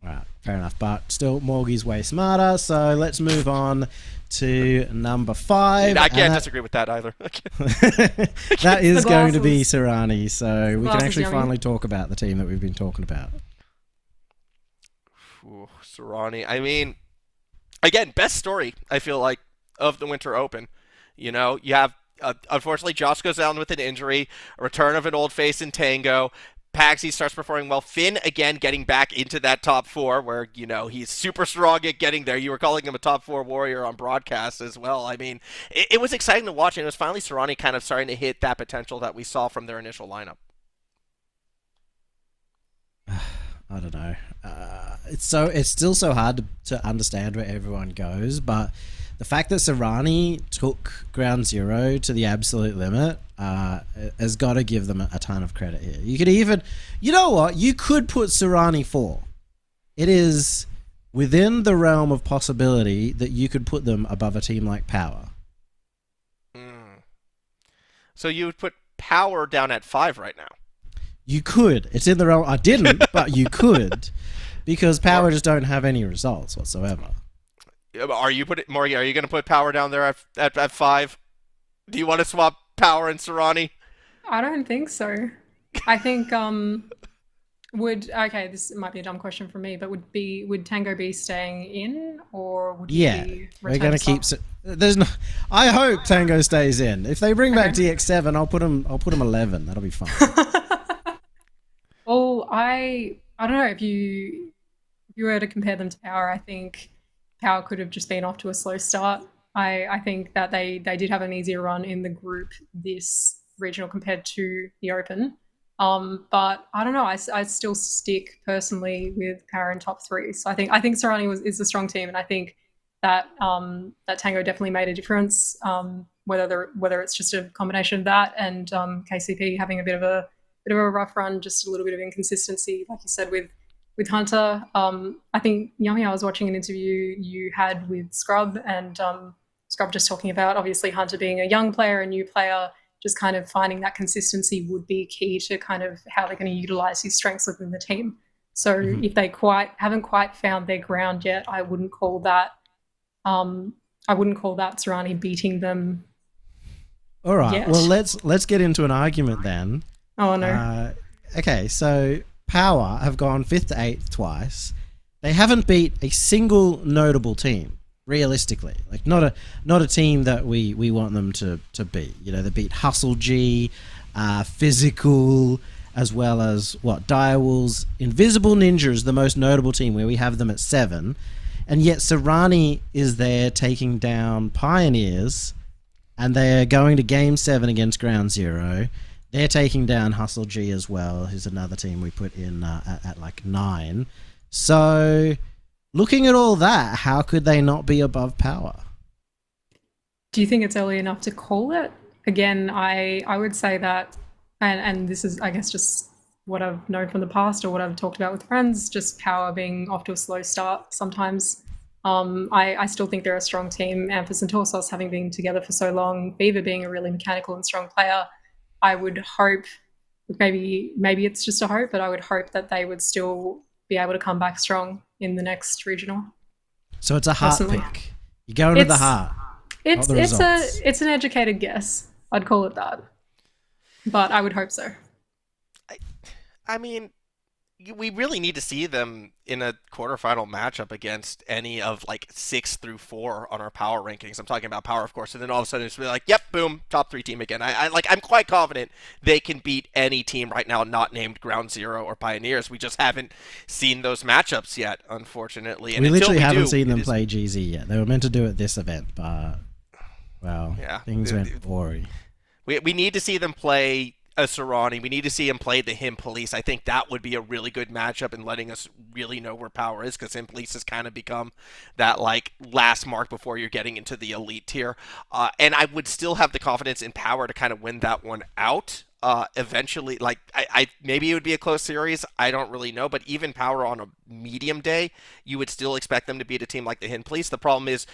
Speaker 1: right, fair enough. But still, Morgie's way smarter. So let's move on to number 5.
Speaker 3: I can't disagree with that either.
Speaker 1: That is going to be Serrani, so we can actually finally talk about the team that we've been talking about.
Speaker 3: Ooh, Serrani. I mean, again, best story, I feel like, of the Winter Open. You know, you have, unfortunately, Josh goes down with an injury, a return of an old face in Tango. Pagsy starts performing well. Finn, again, getting back into that top 4 where, he's super strong at getting there. You were calling him a top 4 warrior on broadcast as well. I mean, it was exciting to watch, and it was finally Serrani kind of starting to hit that potential that we saw from their initial lineup.
Speaker 1: I don't know. It's still so hard to understand where everyone goes, but the fact that Serrani took ground zero to the absolute limit has got to give them a ton of credit here. You could even, you know what? You could put Serrani 4. It is within the realm of possibility that you could put them above a team like Power.
Speaker 3: So you would put Power down at 5 right now?
Speaker 1: You could. It's in the realm. I didn't, but you could, because Power just don't have any results whatsoever.
Speaker 3: Are you going to put Power down there at 5? Do you want to swap Power and Serrani?
Speaker 2: I don't think so. I think this might be a dumb question for me, but would Tango be staying in, or would he be
Speaker 1: we're going to keep I hope Tango stays in. If they bring back DX7, I'll put him 11. That'll be fine.
Speaker 2: Well, I don't know, if you were to compare them to Power, I think Power could have just been off to a slow start. I think that they did have an easier run in the group this regional compared to the Open. But I don't know. I still stick personally with Power in top 3. So I think Serrani is a strong team, and I think that that Tango definitely made a difference. Whether it's just a combination of that and KCP having a bit of a rough run, just a little bit of inconsistency, like you said with Hunter. I think, Yumi, I was watching an interview you had with Scrub, and Scrub just talking about, obviously, Hunter being a young player, a new player, just kind of finding that consistency would be key to kind of how they're going to utilize his strengths within the team. So if they haven't quite found their ground yet, I wouldn't call that Serrani beating them.
Speaker 1: All right.
Speaker 2: Yet.
Speaker 1: Well, let's get into an argument then.
Speaker 2: Oh no.
Speaker 1: Okay, so Power have gone 5th to 8th twice. They haven't beat a single notable team, realistically. Like not a team that we want them to beat. They beat Hustle G, Physical, as well as Direwolves. Invisible Ninja is the most notable team, where we have them at 7. And yet Serrani is there taking down Pioneers, and they're going to Game 7 against Ground Zero. They're taking down Hustle G as well, who's another team we put in at like 9. So, looking at all that, how could they not be above Power?
Speaker 2: Do you think it's early enough to call it? Again, I would say that, and this is, I guess, just what I've known from the past or what I've talked about with friends, just Power being off to a slow start sometimes. I still think they're a strong team. Amphis and Torsos having been together for so long, Beaver being a really mechanical and strong player, I would hope, maybe it's just a hope, but I would hope that they would still be able to come back strong in the next regional.
Speaker 1: So it's a heart pick. You're going with the heart.
Speaker 2: It's an educated guess. I'd call it that. But I would hope so.
Speaker 3: I mean, we really need to see them in a quarterfinal matchup against any of 6 through 4 on our power rankings. I'm talking about Power, of course, and then all of a sudden it's really yep, boom, top 3 team again. I'm quite confident they can beat any team right now not named Ground Zero or Pioneers. We just haven't seen those matchups yet, unfortunately. And
Speaker 1: we literally haven't seen them play GZ yet. They were meant to do it this event, but things went boring.
Speaker 3: We need to see them play a Serrani. We need to see him play the Him Police. I think that would be a really good matchup in letting us really know where Power is, because Him Police has kind of become that last mark before you're getting into the elite tier. And I would still have the confidence in Power to kind of win that one out. Eventually, I maybe it would be a close series. I don't really know, but even Power on a medium day, you would still expect them to beat a team like the Him Police. The problem is,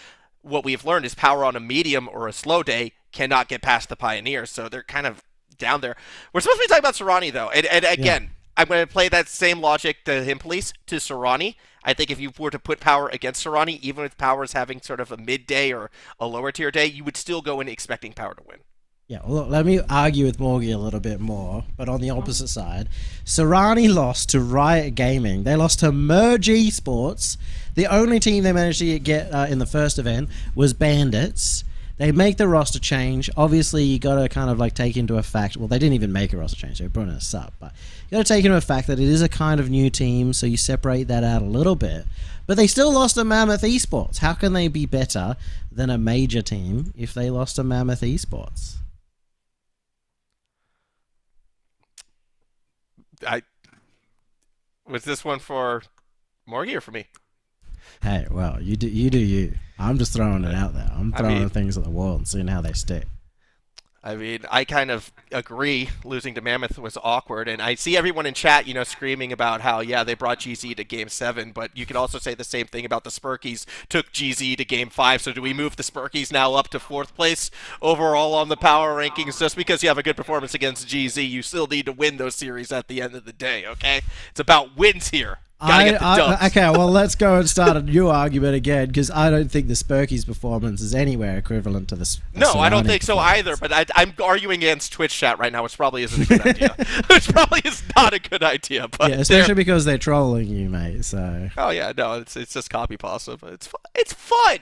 Speaker 3: what we've learned is Power on a medium or a slow day cannot get past the Pioneers, so they're kind of down there. We're supposed to be talking about Serrani, though, and again, I'm going to play that same logic to Him Police to Serrani. I think if you were to put Power against Serrani, even with Power's having sort of a midday or a lower tier day, you would still go in expecting Power to win.
Speaker 1: Yeah, well, look, let me argue with Morgie a little bit more, but on the opposite side. Serrani lost to Riot Gaming. They lost to Merge Esports. The only team they managed to get in the first event was Bandits. they make the roster change. Obviously, you got to kind of like take into effect. Well, they didn't even make a roster change; they brought in a sub. But you got to take into effect that it is a kind of new team, so you separate that out a little bit. But they still lost to Mammoth Esports. How can they be better than a major team if they lost to Mammoth Esports?
Speaker 3: Was this one for Morgie or for me?
Speaker 1: Hey, well, you do you. I'm just throwing it out there. I'm throwing things at the wall and seeing how they stick.
Speaker 3: I mean, I kind of agree losing to Mammoth was awkward, and I see everyone in chat, screaming about how, yeah, they brought GZ to Game 7, but you could also say the same thing about the Spurkies took GZ to Game 5, so do we move the Spurkies now up to 4th place overall on the power rankings? Just because you have a good performance against GZ, you still need to win those series at the end of the day, okay? It's about wins here.
Speaker 1: Okay, well, let's go and start a new argument again, because I don't think the Spurkies' performance is anywhere equivalent to the
Speaker 3: No, I don't think so either, but I'm arguing against Twitch chat right now, which probably isn't a good idea. Which probably is not a good idea. But
Speaker 1: yeah, especially because they're trolling you, mate, so...
Speaker 3: Oh, yeah, no, it's just copy pasta, but it's fun!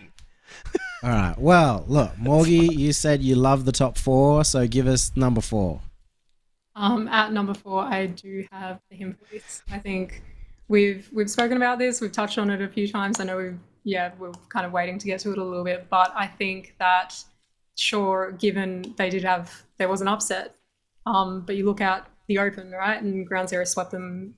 Speaker 1: All right, well, look, Morgie, you said you love the top 4, so give us number 4.
Speaker 2: At number 4, I do have the Him Police. I think... We've spoken about this. We've touched on it a few times. I know we're kind of waiting to get to it a little bit, but I think that sure, given there was an upset, but you look at the Open, right, and Ground Zero swept them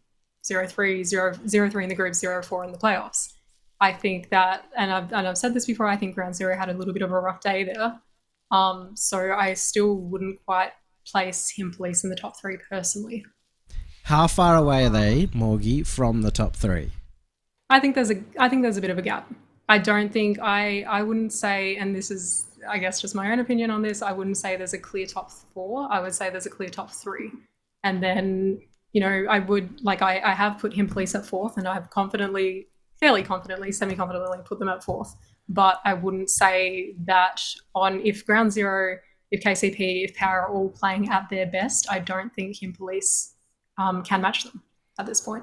Speaker 2: 0-3, 0-3 in the group, 0-4 in the playoffs. I think that, and I've said this before, I think Ground Zero had a little bit of a rough day there. So I still wouldn't quite place Him Police in the top 3 personally.
Speaker 1: How far away are they, Morgie, from the top 3?
Speaker 2: I think there's a bit of a gap. I don't think I wouldn't say, and this is I guess just my own opinion on this, I wouldn't say there's a clear top 4. I would say there's a clear top 3. And then, I would I have put Him Police at 4th, and I have fairly confidently, semi-confidently put them at 4th. But I wouldn't say that if Ground Zero, if KCP, if Power are all playing at their best, I don't think Him Police can match them at this point.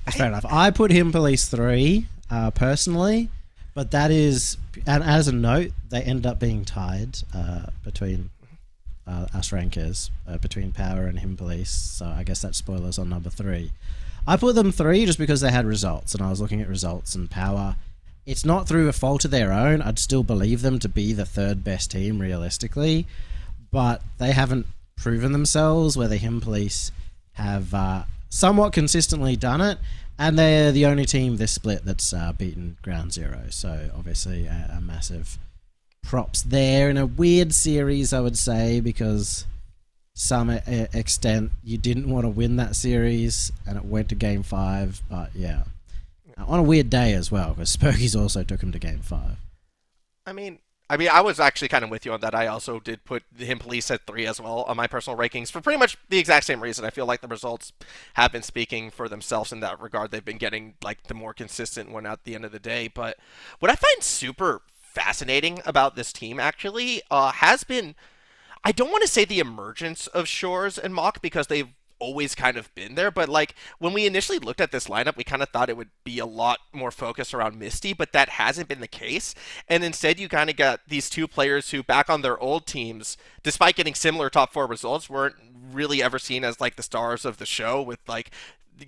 Speaker 1: That's fair enough. I put Him Police 3 personally, but that is, and as a note, they end up being tied between us rankers, between Power and Him Police, so I guess that's spoilers on number 3. I put them 3 just because they had results, and I was looking at results, and Power, it's not through a fault of their own. I'd still believe them to be the 3rd best team realistically, but they haven't proven themselves, where the Him Police have somewhat consistently done it, and they're the only team this split that's beaten Ground Zero, so obviously a massive props there in a weird series, I would say, because some extent you didn't want to win that series and it went to Game 5, but yeah, on a weird day as well, because Spurkies also took him to Game 5.
Speaker 3: I was actually kind of with you on that. I also did put Him Police at 3 as well on my personal rankings for pretty much the exact same reason. I feel like the results have been speaking for themselves in that regard. They've been getting the more consistent one at the end of the day. But what I find super fascinating about this team actually has been, I don't want to say the emergence of Shores and Mock, because they've always kind of been there, but when we initially looked at this lineup, we kind of thought it would be a lot more focused around Misty, but that hasn't been the case. And instead you kind of got these 2 players who, back on their old teams, despite getting similar top 4 results, weren't really ever seen as the stars of the show, with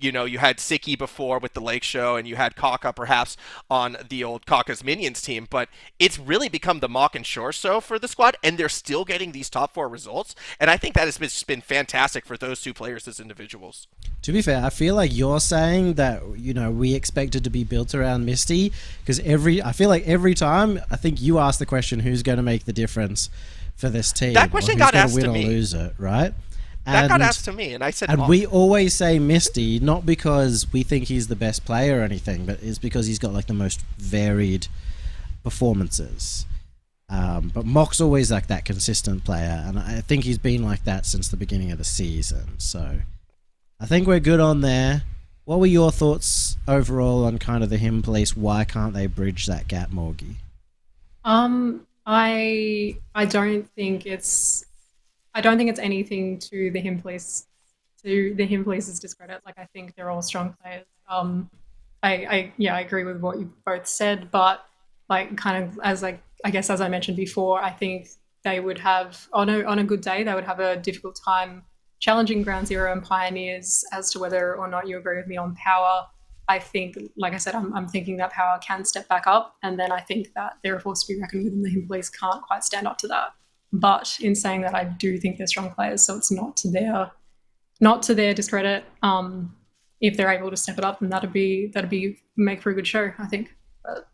Speaker 3: you had Siki before with the Lake Show, and you had Kaka perhaps on the old Kaka's Minions team, but it's really become the Mock and Shore show for the squad, and they're still getting these top 4 results, and I think that has been fantastic for those 2 players as individuals.
Speaker 1: To be fair, I feel like you're saying that, we expect it to be built around Misty, because I feel like every time, I think you ask the question, who's going to make the difference for this team?
Speaker 3: That question got asked to me.
Speaker 1: Win or lose it, right?
Speaker 3: That got asked to me, and I said,
Speaker 1: and we always say Misty, not because we think he's the best player or anything, but it's because he's got the most varied performances. But Mock's always that consistent player, and I think he's been like that since the beginning of the season. So I think we're good on there. What were your thoughts overall on kind of the Him Police? Why can't they bridge that gap, Morgie?
Speaker 2: I don't think it's anything to the Him Police's discredit. I think they're all strong players. I agree with what you both said, but kind of as I guess as I mentioned before, I think they would have on a good day they would have a difficult time challenging Ground Zero and Pioneers. As to whether or not you agree with me on Power, I think, like I said, I'm thinking that Power can step back up, and then I think that they're a force to be reckoned with, and the Him Police can't quite stand up to that. But in saying that, I do think they're strong players, so it's not to their discredit. If they're able to step it up, then that'd be make for a good show, I think. But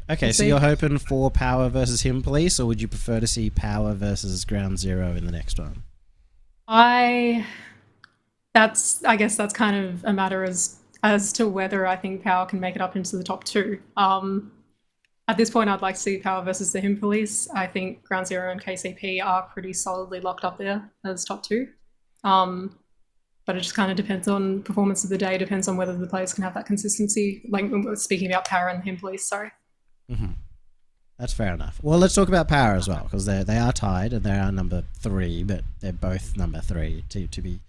Speaker 1: okay, so you're hoping for Power versus Him Police, or would you prefer to see Power versus Ground Zero in the next one?
Speaker 2: I guess that's kind of a matter as to whether I think Power can make it up into the top two. At this point, I'd like to see Power versus the Him Police. I think Ground Zero and KCP are pretty solidly locked up there as top two. But it just kind of depends on performance of the day, depends on whether the players can have that consistency. Like, speaking about Power and the Him Police, sorry.
Speaker 1: Mm-hmm. That's fair enough. Well, let's talk about Power as well, because they are tied and they are number 3, but they're both number 3 to be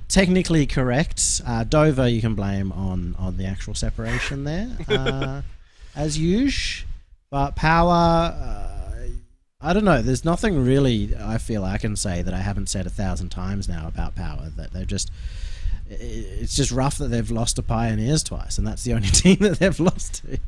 Speaker 1: technically correct. Dover, you can blame on the actual separation there, as usual. But Power, I don't know. There's nothing really I feel I can say that I haven't said 1,000 times now about Power. That they're just, it's just rough that they've lost to Pioneers twice, and that's the only team that they've lost to.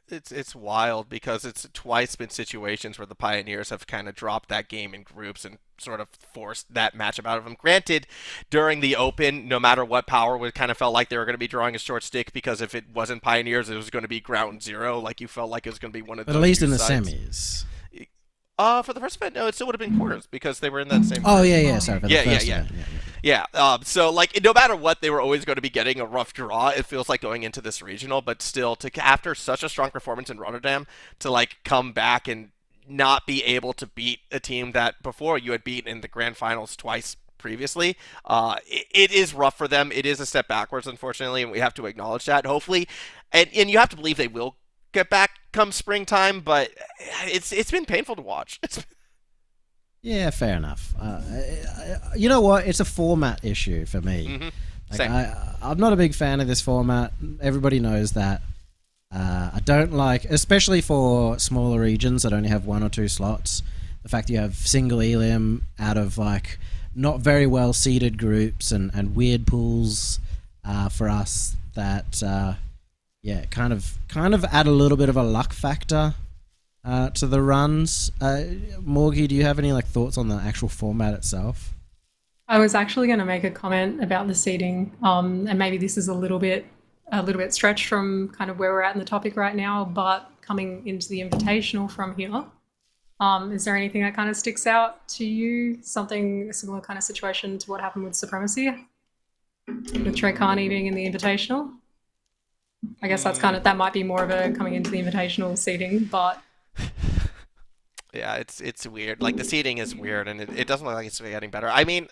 Speaker 3: It's wild because it's twice been situations where the Pioneers have kind of dropped that game in groups and sort of forced that matchup out of them. Granted, during the Open, no matter what, Power would kind of felt like they were going to be drawing a short stick, because if it wasn't Pioneers, it was going to be Ground Zero. Like, you felt like it was going to be one of those.
Speaker 1: But at least in the
Speaker 3: sides.
Speaker 1: Semis.
Speaker 3: For the first event, no, it still would have been quarters because they were in that same.
Speaker 1: Oh yeah, sorry. For the first
Speaker 3: yeah.
Speaker 1: event,
Speaker 3: So, like, no matter what, they were always going to be getting a rough draw. It feels like going into this regional, but still, after such a strong performance in Rotterdam, to like come back and not be able to beat a team that before you had beaten in the grand finals twice previously, it is rough for them. It is a step backwards, unfortunately, and we have to acknowledge that. Hopefully, and you have to believe they will get back come springtime, but it's been painful to watch.
Speaker 1: Yeah, fair enough. You know what? It's a format issue for me.
Speaker 3: Mm-hmm.
Speaker 1: Like,
Speaker 3: Same.
Speaker 1: I'm not a big fan of this format. Everybody knows that. I don't like, especially for smaller regions that only have 1 or 2 slots, the fact that you have single elim out of like not very well seeded groups and weird pools for us that kind of add a little bit of a luck factor to the runs. Morgie, do you have any like thoughts on the actual format itself?
Speaker 2: I was actually going to make a comment about the seeding, and maybe this is a little bit stretched from kind of where we're at in the topic right now, but coming into the invitational from here, is there anything that kind of sticks out to you? A similar kind of situation to what happened with Supremacy, with Trey Carney being in the invitational? I guess that might be more of a coming into the invitational seeding, but
Speaker 3: yeah, it's weird. Like, the seeding is weird, and it doesn't look like it's getting better. I mean,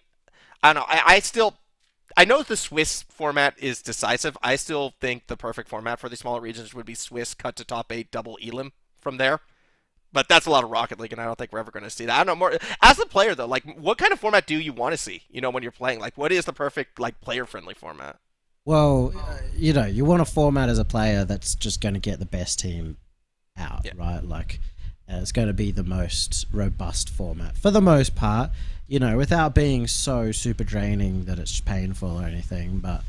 Speaker 3: I don't know. I know the Swiss format is decisive. I still think the perfect format for the smaller regions would be Swiss cut to top 8 double elim from there. But that's a lot of Rocket League, and I don't think we're ever going to see that. I don't know more. As a player, though, like, what kind of format do you want to see? When you're playing, like, what is the perfect like player-friendly format?
Speaker 1: Well, you want a format as a player that's just going to get the best team out, right? Like, it's going to be the most robust format for the most part, without being so super draining that it's painful or anything. But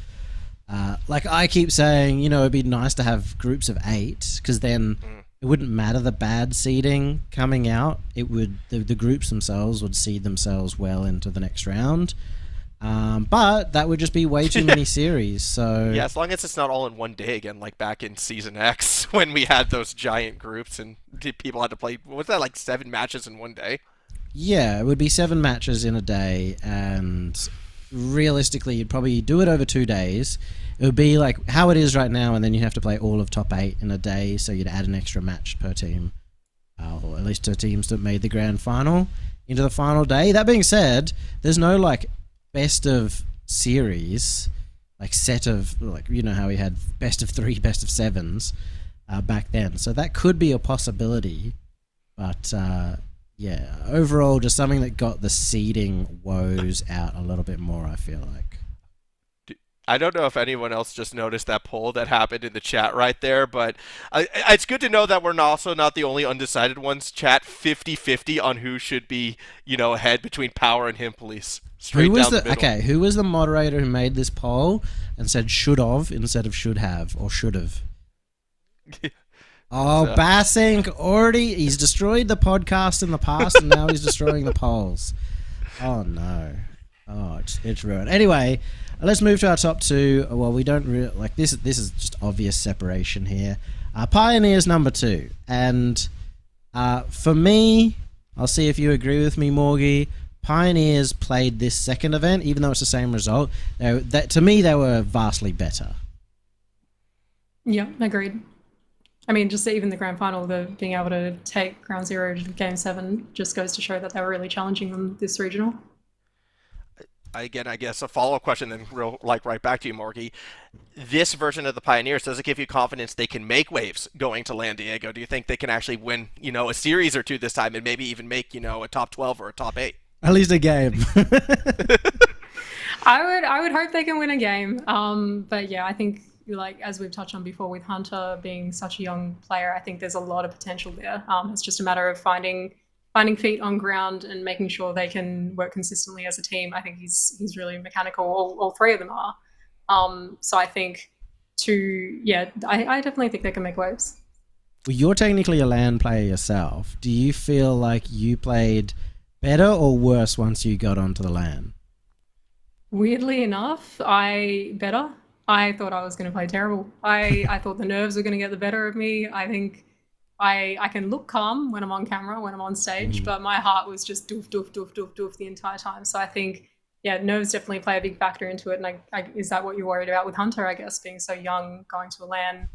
Speaker 1: like I keep saying, it'd be nice to have groups of 8, because then it wouldn't matter the bad seeding coming out. It would the groups themselves would seed themselves well into the next round. But that would just be way too many series. So
Speaker 3: yeah, as long as it's not all in one day again, like back in Season X when we had those giant groups and people had to play. What was that, like 7 matches in one day?
Speaker 1: Yeah, it would be 7 matches in a day, and realistically, you'd probably do it over 2 days. It would be like how it is right now, and then you'd have to play all of top 8 in a day, so you'd add an extra match per team, or at least 2 teams that made the grand final into the final day. That being said, there's no like best of series, like set of, like, how we had best of 3, best of 7s back then. So that could be a possibility, but yeah, overall, just something that got the seeding woes out a little bit more, I feel like.
Speaker 3: I don't know if anyone else just noticed that poll that happened in the chat right there, but it's good to know that we're also not the only undecided ones. Chat 50-50 on who should be, ahead between Power and Him Police. Straight down the middle.
Speaker 1: Okay, who was the moderator who made this poll and said should have instead of should have or should have? Oh, Bassink he's destroyed the podcast in the past and now he's destroying the polls. Oh no. Oh, it's ruined. Anyway, let's move to our top two. Well, we don't really like this. This is just obvious separation here. Pioneers number 2, and for me, I'll see if you agree with me, Morgie. Pioneers played this second event, even though it's the same result. To me, they were vastly better.
Speaker 2: Yeah, agreed. I mean, just even the grand final, being able to take Ground Zero to Game 7 just goes to show that they were really challenging them this regional.
Speaker 3: Again, I guess a follow-up question then right back to you, Morgie. This version of the Pioneers, does it give you confidence they can make waves going to San Diego? Do you think they can actually win, a series or two this time and maybe even make, a top 12 or a top 8?
Speaker 1: At least a game.
Speaker 2: I would hope they can win a game. But yeah, I think as we've touched on before with Hunter being such a young player, I think there's a lot of potential there. It's just a matter of finding feet on ground and making sure they can work consistently as a team. I think he's really mechanical. All three of them are. So I think I definitely think they can make waves.
Speaker 1: Well, you're technically a LAN player yourself. Do you feel like you played better or worse once you got onto the LAN?
Speaker 2: Weirdly enough, better. I thought I was going to play terrible. I thought the nerves were going to get the better of me. I think I can look calm when I'm on camera, when I'm on stage, but my heart was just doof, doof, doof, doof, doof the entire time. So I think, nerves definitely play a big factor into it. And is that what you're worried about with Hunter, I guess, being so young, going to a LAN?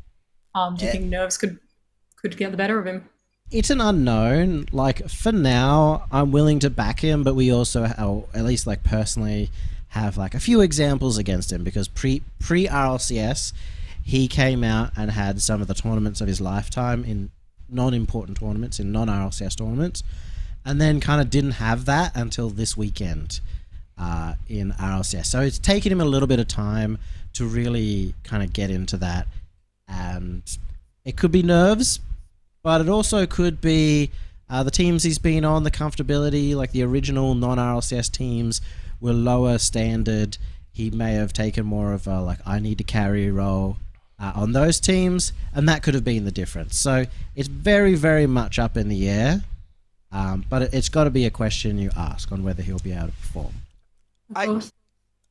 Speaker 2: Do you think nerves could get the better of him?
Speaker 1: It's an unknown. For now, I'm willing to back him, but we also, at least personally, have a few examples against him because pre RLCS, he came out and had some of the tournaments of his lifetime in non-important tournaments, in non-RLCS tournaments, and then kind of didn't have that until this weekend in RLCS. So it's taken him a little bit of time to really kind of get into that, and it could be nerves, but it also could be the teams he's been on, the comfortability, the original non-RLCS teams were lower standard. He may have taken more of a I need to carry role on those teams, and that could have been the difference. So it's very, very much up in the air, but it's got to be a question you ask on whether he'll be able to perform.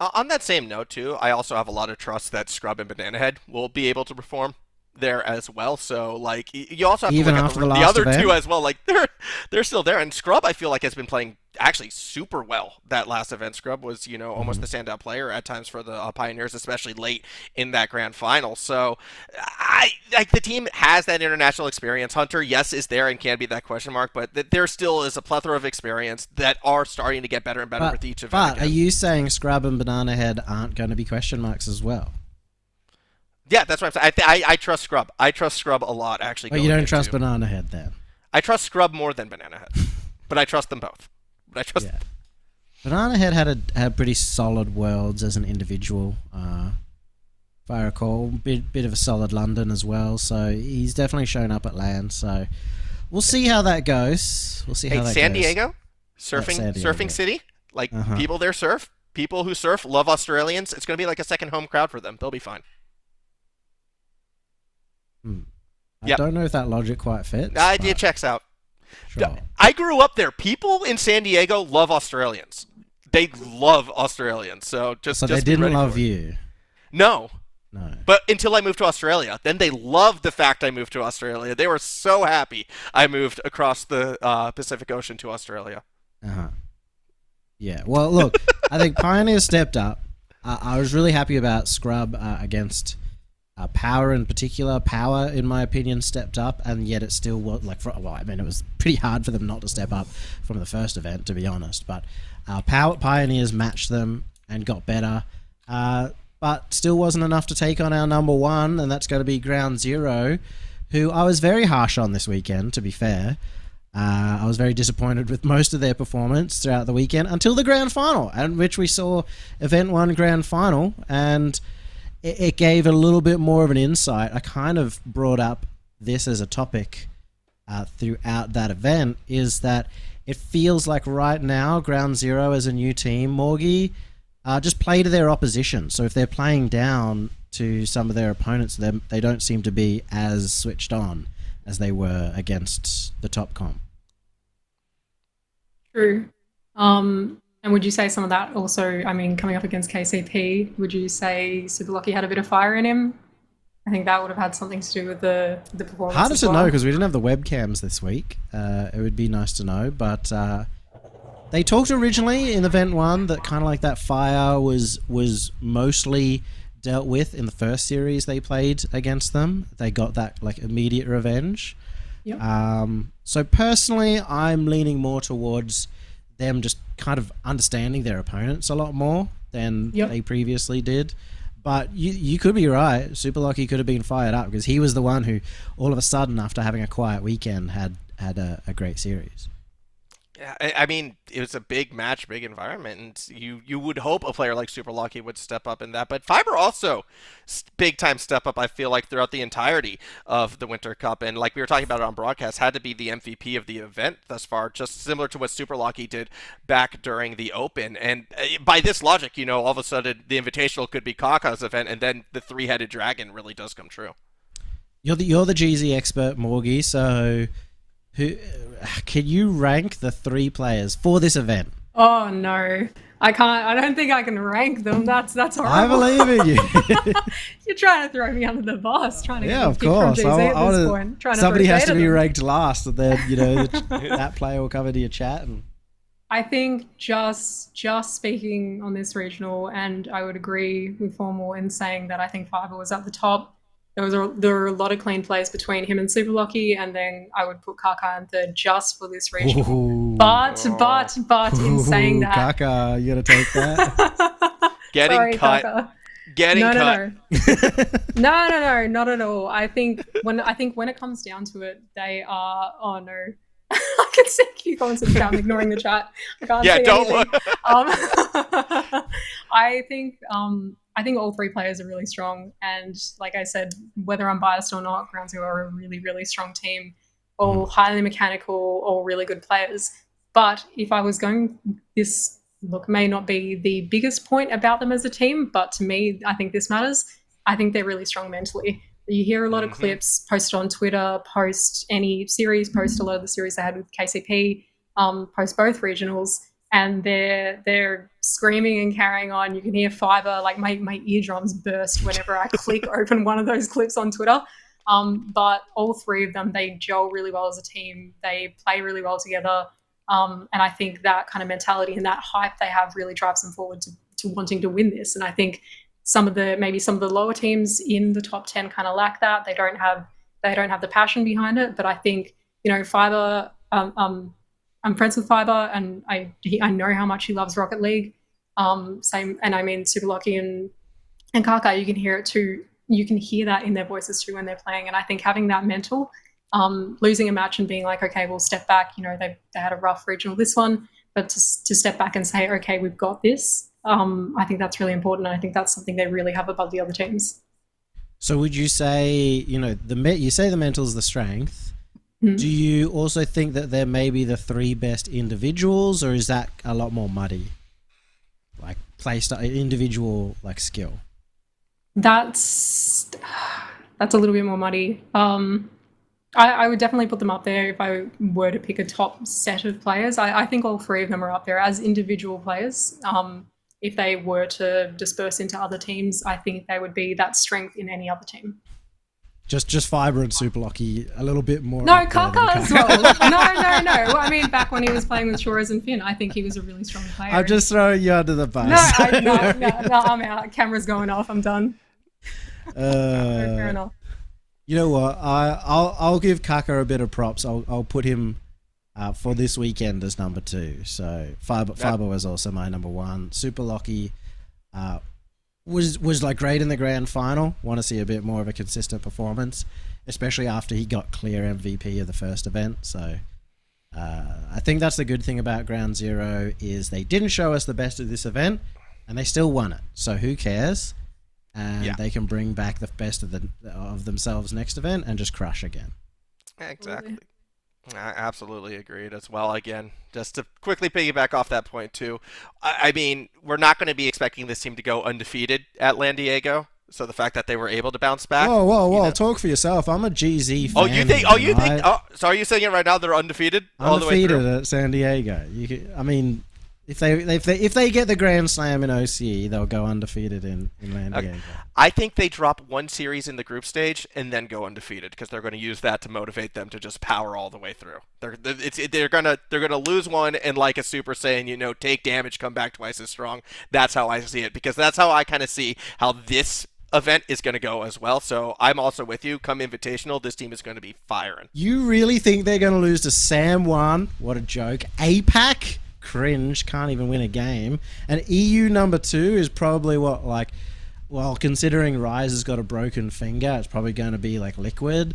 Speaker 3: On that same note, too, I also have a lot of trust that Scrub and Banana Head will be able to perform there as well. So you also have
Speaker 1: even
Speaker 3: to look
Speaker 1: after
Speaker 3: at the
Speaker 1: last
Speaker 3: other
Speaker 1: event?
Speaker 3: two as well. They're still there, and Scrub I feel has been playing actually super well that last event. Scrub was almost the standout player at times for the Pioneers, especially late in that grand final. So the team has that international experience. Hunter, yes, is there and can be that question mark, but there still is a plethora of experience that are starting to get better and better with each event.
Speaker 1: But
Speaker 3: again.
Speaker 1: are you saying Scrub and Banana Head aren't going to be question marks as well?
Speaker 3: Yeah, that's what I'm saying. I trust Scrub. I trust Scrub a lot, actually.
Speaker 1: But you don't trust Banana Head then?
Speaker 3: I trust Scrub more than Banana Head, but I trust them both. But I trust.
Speaker 1: Yeah. Banana Head had pretty solid worlds as an individual. If I recall, bit of a solid London as well. So he's definitely shown up at LAN. So we'll see how that goes. We'll see how that goes.
Speaker 3: San Diego, surfing city. People there surf. People who surf love Australians. It's going to be like a second home crowd for them. They'll be fine.
Speaker 1: I don't know if that logic quite fits.
Speaker 3: It checks out.
Speaker 1: Sure.
Speaker 3: I grew up there. People in San Diego love Australians. They love Australians. So
Speaker 1: they didn't love you.
Speaker 3: No.
Speaker 1: No.
Speaker 3: But until I moved to Australia, then they loved the fact I moved to Australia. They were so happy I moved across the Pacific Ocean to Australia.
Speaker 1: Yeah. Well, look, I think Pioneer stepped up. I was really happy about Scrub against Power in particular. Power, in my opinion, stepped up, and yet it still was it was pretty hard for them not to step up from the first event, to be honest. But Pioneers matched them and got better, but still wasn't enough to take on our number one, and that's going to be Ground Zero, who I was very harsh on this weekend, to be fair. I was very disappointed with most of their performance throughout the weekend until the grand final, in which we saw Event 1 grand final, and it gave a little bit more of an insight. I kind of brought up this as a topic throughout that event, is that it feels like right now Ground Zero as a new team, Morgie, just play to their opposition. So if they're playing down to some of their opponents, they don't seem to be as switched on as they were against the top comp.
Speaker 2: True. And would you say some of that also, I mean, coming up against KCP, would you say Super Lucky had a bit of fire in him? I think that would have had something to do with the performance.
Speaker 1: Harder to know because we didn't have the webcams this week. It would be nice to know, but they talked originally in Event 1 that kind of like that fire was mostly dealt with in the first series they played against them. They got that like immediate revenge.
Speaker 2: Yep.
Speaker 1: So personally, I'm leaning more towards them just kind of understanding their opponents a lot more than they previously did. But you could be right. Super Lucky could have been fired up because he was the one who, all of a sudden, after having a quiet weekend, had a great series.
Speaker 3: Yeah, I mean, it was a big match, big environment, and you would hope a player like Super Lucky would step up in that. But Fiber also big time step up, I feel like, throughout the entirety of the Winter Cup, and like we were talking about it on broadcast, had to be the MVP of the event thus far, just similar to what Super Lucky did back during the Open. And by this logic, you know, all of a sudden the Invitational could be Kaka's event, and then the three-headed dragon really does come true.
Speaker 1: You're the GZ expert, Morgie, so who can you rank the 3 players for this event?
Speaker 2: Oh no, I can't. I don't think I can rank them. That's horrible.
Speaker 1: I believe in you.
Speaker 2: You're trying to throw me under the bus. Trying to
Speaker 1: yeah,
Speaker 2: get
Speaker 1: of course.
Speaker 2: from GZ at this point.
Speaker 1: Somebody has to be ranked last, and then you know that player will come into your chat. And
Speaker 2: I think just speaking on this regional, and I would agree with Formal in saying that I think Fiber was at the top. There were a lot of clean plays between him and Super Lucky, and then I would put Kaka in third just for this regional.
Speaker 1: Ooh.
Speaker 2: But in saying that,
Speaker 1: Kaka, you gotta take that.
Speaker 3: Getting cut.
Speaker 2: Kaka.
Speaker 3: Getting cut.
Speaker 2: No, not at all. I think when it comes down to it, they are. Oh no. I can see a few comments in the chat. I'm ignoring the chat. I can't see
Speaker 3: don't
Speaker 2: anything.
Speaker 3: look.
Speaker 2: I think all 3 players are really strong, and like I said, whether I'm biased or not, Ground Zero are a really, really strong team, all highly mechanical, all really good players. But if I was going, this may not be the biggest point about them as a team, but to me, I think this matters. I think they're really strong mentally. You hear a lot of clips posted on Twitter, post any series, post a lot of the series they had with KCP, post both regionals, and they're screaming and carrying on. You can hear Fiber, like my eardrums burst whenever I click open one of those clips on Twitter. But all 3 of them, they gel really well as a team. They play really well together. And I think that kind of mentality and that hype they have really drives them forward to wanting to win this. And I think maybe some of the lower teams in the top 10 kind of lack that. They don't have the passion behind it. But I think, you know, Fiber, I'm friends with Fiber, and I know how much he loves Rocket League. Same, and I mean Super Lucky and Kaka, you can hear it too. You can hear that in their voices too when they're playing. And I think having that mental, losing a match and being like, okay, we'll step back. You know, they had a rough regional this one, but to step back and say, okay, we've got this. I think that's really important, and I think that's something they really have above the other teams.
Speaker 1: So would you say, you know, you say the mental's the strength? Do you also think that they're maybe the 3 best individuals, or is that a lot more muddy? Like play style, individual like skill.
Speaker 2: That's a little bit more muddy. I would definitely put them up there if I were to pick a top set of players. I think all 3 of them are up there as individual players. If they were to disperse into other teams, I think they would be that strength in any other team.
Speaker 1: Just Fiber and Super Lucky a little bit more.
Speaker 2: No, Kaka as well. No. Well, I mean, back when he was playing with Shores and Finn, I think he was a really strong player.
Speaker 1: I'm just throwing you under the bus.
Speaker 2: No, I'm out. Camera's going off. I'm done. Fair enough.
Speaker 1: You know what? I'll give Kaka a bit of props. I'll put him for this weekend as number 2. So Fiber was also my number 1. Super Lucky was like great in the grand final. Want to see a bit more of a consistent performance, especially after he got clear MVP of the first event. So I think that's the good thing about Ground Zero is they didn't show us the best of this event, and they still won it. So who cares? And they can bring back the best of themselves next event and just crush again.
Speaker 3: Exactly. I absolutely agreed as well. Again, just to quickly piggyback off that point too, I mean, we're not going to be expecting this team to go undefeated at San Diego. So the fact that they were able to bounce back.
Speaker 1: Whoa! Talk for yourself. I'm a GZ fan.
Speaker 3: You think? Oh, so are you saying it right now? They're undefeated all the way through?
Speaker 1: Undefeated at San Diego. I mean, if they get the Grand Slam in OCE, they'll go undefeated in San Diego.
Speaker 3: I think they drop one series in the group stage and then go undefeated because they're going to use that to motivate them to just power all the way through. They're gonna lose one and like a Super Saiyan, take damage, come back twice as strong. That's how I see it, because that's how I kind of see how this event is going to go as well. So I'm also with you. Come Invitational, this team is going to be firing.
Speaker 1: You really think they're going to lose to Sam 1? What a joke. APAC? Cringe. Can't even win a game. And EU number 2 is probably considering Rise has got a broken finger, it's probably going to be like Liquid.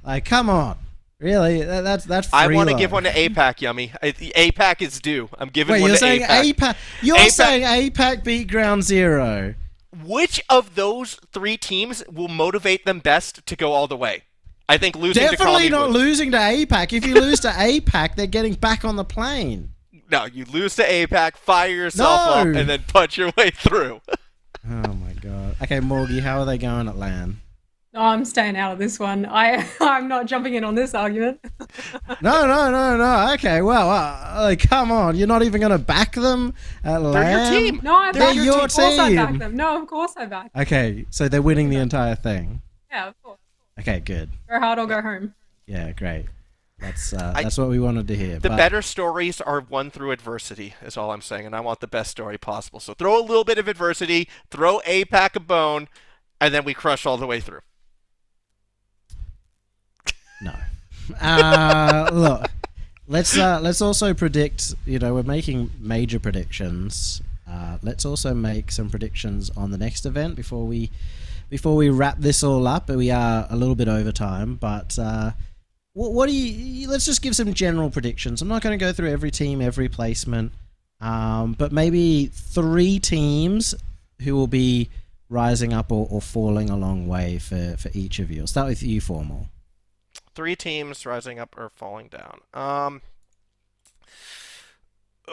Speaker 1: Like, come on. Really? That's
Speaker 3: I want to give one to APAC, Yummy. The APAC is due. I'm giving one to
Speaker 1: APAC. You're saying APAC beat Ground Zero.
Speaker 3: Which of those 3 teams will motivate them best to go all the way? I think losing to
Speaker 1: Definitely not losing to APAC. If you lose to APAC, they're getting back on the plane.
Speaker 3: No, you lose to APAC, fire yourself up, and then punch your way through.
Speaker 1: Oh my god. Okay, Morgie, how are they going at LAN?
Speaker 2: No, I'm staying out of this one. I'm not jumping in on this argument.
Speaker 1: No. Okay, well, come on. You're not even going to back them at LAN?
Speaker 3: They're your team.
Speaker 2: No, I back
Speaker 1: your
Speaker 2: of course I back
Speaker 1: team.
Speaker 2: them. No, of course I back them.
Speaker 1: Okay, so they're winning the entire thing.
Speaker 2: Yeah, of course.
Speaker 1: Okay, good.
Speaker 2: Go hard or go home.
Speaker 1: Yeah, great. That's what we wanted to hear.
Speaker 3: The better stories are won through adversity, is all I'm saying, and I want the best story possible. So throw a little bit of adversity, throw APAC a bone, and then we crush all the way through.
Speaker 1: No. Look, let's also predict. We're making major predictions. Let's also make some predictions on the next event before we wrap this all up. We are a little bit over time, but what do you? Let's just give some general predictions. I'm not going to go through every team, every placement, but maybe 3 teams who will be rising up or falling a long way for each of you. I'll start with you, Formal.
Speaker 3: 3 teams rising up or falling down.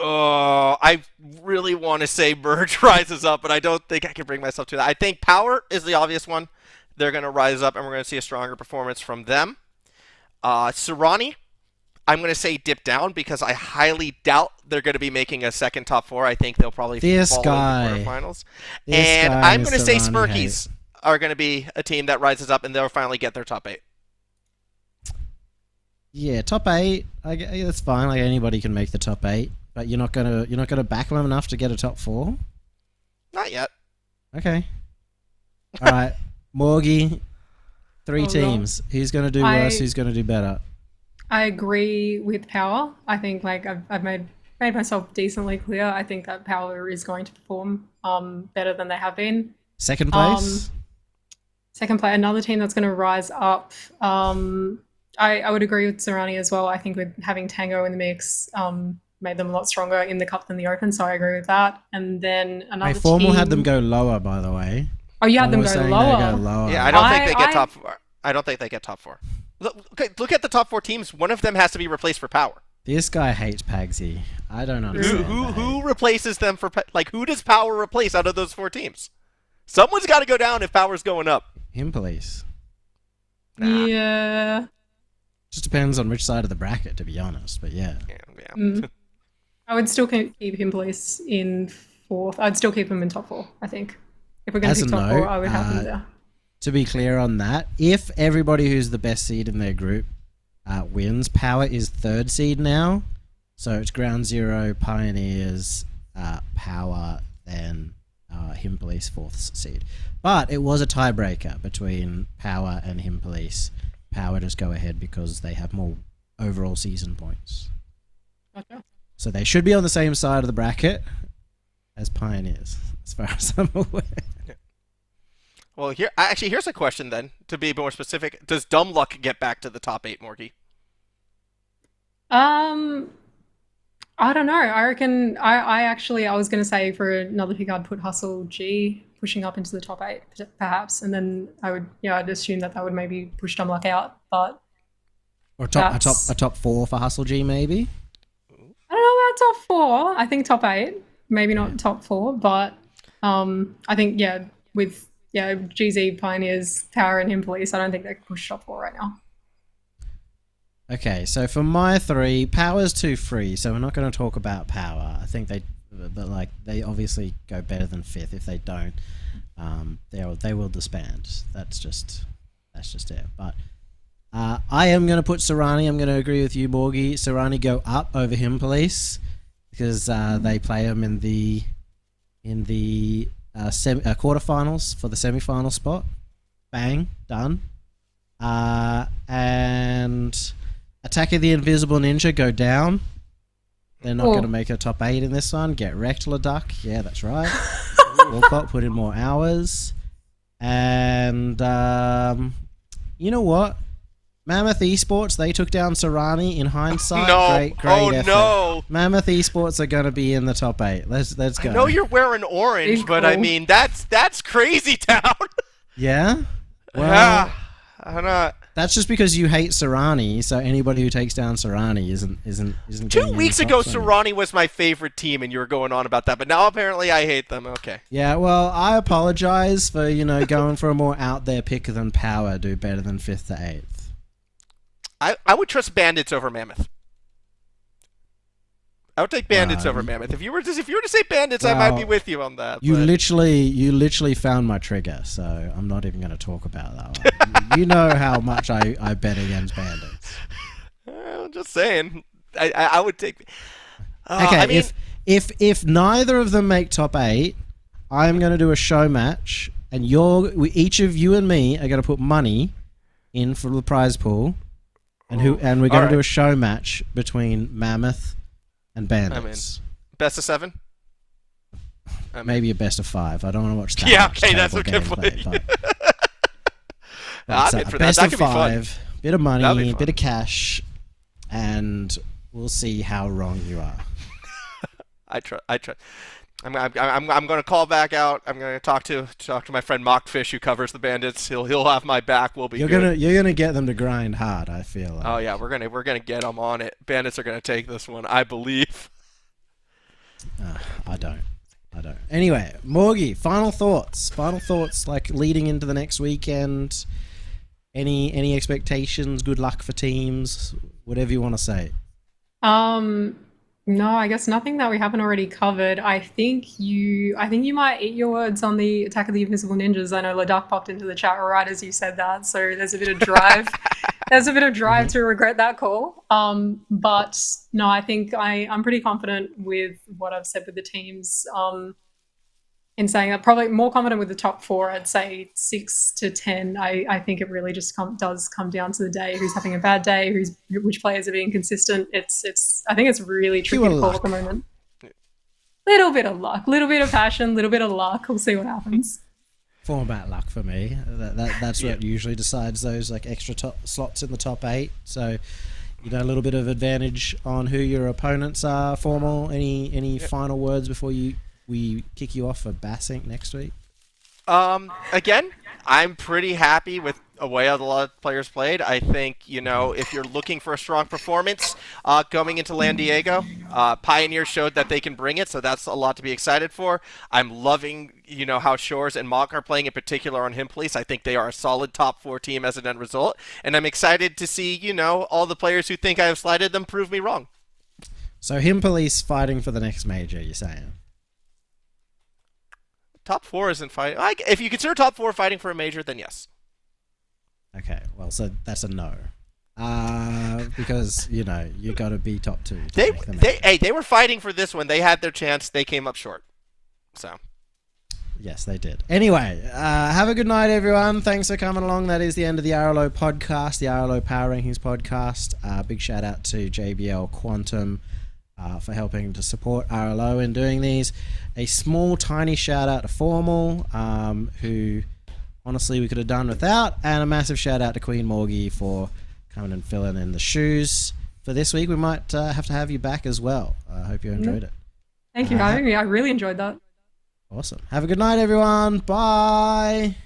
Speaker 3: I really want to say Merge rises up, but I don't think I can bring myself to that. I think Power is the obvious one. They're going to rise up, and we're going to see a stronger performance from them. Serrani, I'm going to say dip down because I highly doubt they're going to be making a second top 4. I think they'll probably fall in the quarterfinals. And I'm going to say Spurkies are going to be a team that rises up, and they'll finally get their top 8.
Speaker 1: Yeah, top 8. That's fine. Like, anybody can make the top 8, but you're not gonna back them enough to get a top 4.
Speaker 3: Not yet.
Speaker 1: Okay. All right, Morgie. 3 teams. God. Who's gonna do worse? Who's gonna do better?
Speaker 2: I agree with Power. I think I've made myself decently clear. I think that Power is going to perform better than they have been.
Speaker 1: Second place.
Speaker 2: Second place. Another team that's going to rise up. I would agree with Serrani as well. I think with having Tango in the mix made them a lot stronger in the Cup than the Open, so I agree with that. And then another team...
Speaker 1: Formal had them go lower, by the way.
Speaker 2: Oh, you had them go lower?
Speaker 3: Yeah, I don't think they get top 4. I don't think they get top 4. Look at the top 4 teams. One of them has to be replaced for Power.
Speaker 1: This guy hates Pagsy. I don't understand.
Speaker 3: Who replaces them for... who does Power replace out of those 4 teams? Someone's got to go down if Power's going up.
Speaker 1: Him, police.
Speaker 2: Nah. Yeah...
Speaker 1: Just depends on which side of the bracket, to be honest. But yeah.
Speaker 2: I would still keep him police in 4th. I'd still keep him in top 4, I think. If we're going to pick top 4, I would have him there.
Speaker 1: To be clear on that, if everybody who's the best seed in their group wins, Power is 3rd seed now. So it's Ground Zero, Pioneers, Power, then Him Police 4th seed. But it was a tiebreaker between Power and Him Police. Power just go ahead because they have more overall season points.
Speaker 2: Okay.
Speaker 1: So they should be on the same side of the bracket as Pioneers, as far as I'm aware.
Speaker 3: Yeah. Well, here's a question then, to be more specific. Does Dumb Luck get back to the top 8, Morgie?
Speaker 2: Um, I don't know. I reckon I was going to say for another pick I'd put Hustle G pushing up into the top 8 perhaps, and then I'd assume that would maybe push Dumluck out, but
Speaker 1: Or a top 4 for Hustle G maybe.
Speaker 2: I don't know about top 4. I think top 8, maybe not top 4, but I think with GZ Pioneers, Power, and Him Police, I don't think they can push top 4 right now.
Speaker 1: Okay, so for my 3, Power's too free, so we're not going to talk about Power. I think they obviously go better than 5th. If they don't, they will disband. That's just it. But I am going to put Serrani. I'm going to agree with you, Morgie. Serrani go up over Him Police because they play him in the quarterfinals for the semi-final spot. Bang, done. And Attack of the Invisible Ninja go down. They're not going to make a top 8 in this one. Get wrecked, Leduc. Yeah, that's right. Walcott put in more hours. And you know what? Mammoth Esports, they took down Serrani in hindsight. Great effort.
Speaker 3: No.
Speaker 1: Mammoth Esports are going to be in the top 8. Let's go.
Speaker 3: I know you're wearing orange, but I mean, that's crazy town.
Speaker 1: Yeah? Well,
Speaker 3: I'm not.
Speaker 1: That's just because you hate Serrani, so anybody who takes down Serrani isn't
Speaker 3: 2 weeks ago, Serrani was my favorite team, and you were going on about that, but now apparently I hate them. Okay.
Speaker 1: Yeah, well, I apologize for, going for a more out there pick than Power do better than 5th to 8th.
Speaker 3: I would trust Bandits over Mammoth. I would take Bandits over Mammoth. If you were to say Bandits, I might be with you on that.
Speaker 1: You literally found my trigger, so I'm not even going to talk about that one. You know how much I bet against Bandits.
Speaker 3: I'm just saying. I would take.
Speaker 1: Okay,
Speaker 3: I mean,
Speaker 1: if neither of them make top 8, I'm going to do a show match, and each of you and me are going to put money in for the prize pool, and we're going to do a show match between Mammoth and Bandits.
Speaker 3: Best of 7?
Speaker 1: Maybe a best of 5. I don't want to watch that.
Speaker 3: Yeah, okay, that's a good play.
Speaker 1: Best of 5, bit of money, bit of cash, and we'll see how wrong you are.
Speaker 3: I try. I'm going to call back out. I'm going to talk to my friend Mockfish who covers the Bandits. He'll have my back. We'll be good.
Speaker 1: You're gonna get them to grind hard, I feel like.
Speaker 3: Oh yeah, we're gonna get them on it. Bandits are gonna take this one, I believe.
Speaker 1: I don't. Anyway, Morgie, final thoughts, like leading into the next weekend. Any expectations? Good luck for teams. Whatever you want to say.
Speaker 2: No, I guess nothing that we haven't already covered. I think you might eat your words on the Attack of the Invisible Ninjas. I know Leduc popped into the chat right as you said that, so there's a bit of drive. To regret that call. But no, I think I'm pretty confident with what I've said with the teams. In saying that, probably more confident with the top 4. I'd say 6 to 10. I think it really just does come down to the day. Who's having a bad day? Which players are being consistent? I think it's really tricky to call at the moment. Little bit of luck, little bit of passion, little bit of luck. We'll see what happens.
Speaker 1: Format luck for me. That's what usually decides those like extra slots in the top 8. So a little bit of advantage on who your opponents are. Formal. Any final words before we kick you off for Bassink next week?
Speaker 3: Again, I'm pretty happy with the way a lot of players played. I think, if you're looking for a strong performance going into San Diego, Pioneer showed that they can bring it, so that's a lot to be excited for. I'm loving, how Shores and Mock are playing, in particular on Him Police. I think they are a solid top 4 team as an end result, and I'm excited to see, all the players who think I have slighted them prove me wrong.
Speaker 1: So Him Police fighting for the next major, you're saying?
Speaker 3: Top 4 isn't fighting. If you consider top 4 fighting for a major, then yes.
Speaker 1: Okay, well, so that's a no. Because you got to be top 2.
Speaker 3: They were fighting for this one. They had their chance. They came up short. So.
Speaker 1: Yes, they did. Anyway, have a good night, everyone. Thanks for coming along. That is the end of the RLO podcast, the RLO Power Rankings podcast. Big shout out to JBL Quantum for helping to support RLO in doing these. A small, tiny shout out to Formal, who honestly we could have done without, and a massive shout out to QueenMorgie for coming and filling in the shoes. for this week. We might have to have you back as well. I hope you enjoyed it.
Speaker 2: Thank you for having me. I really enjoyed that.
Speaker 1: Awesome. Have a good night, everyone. Bye.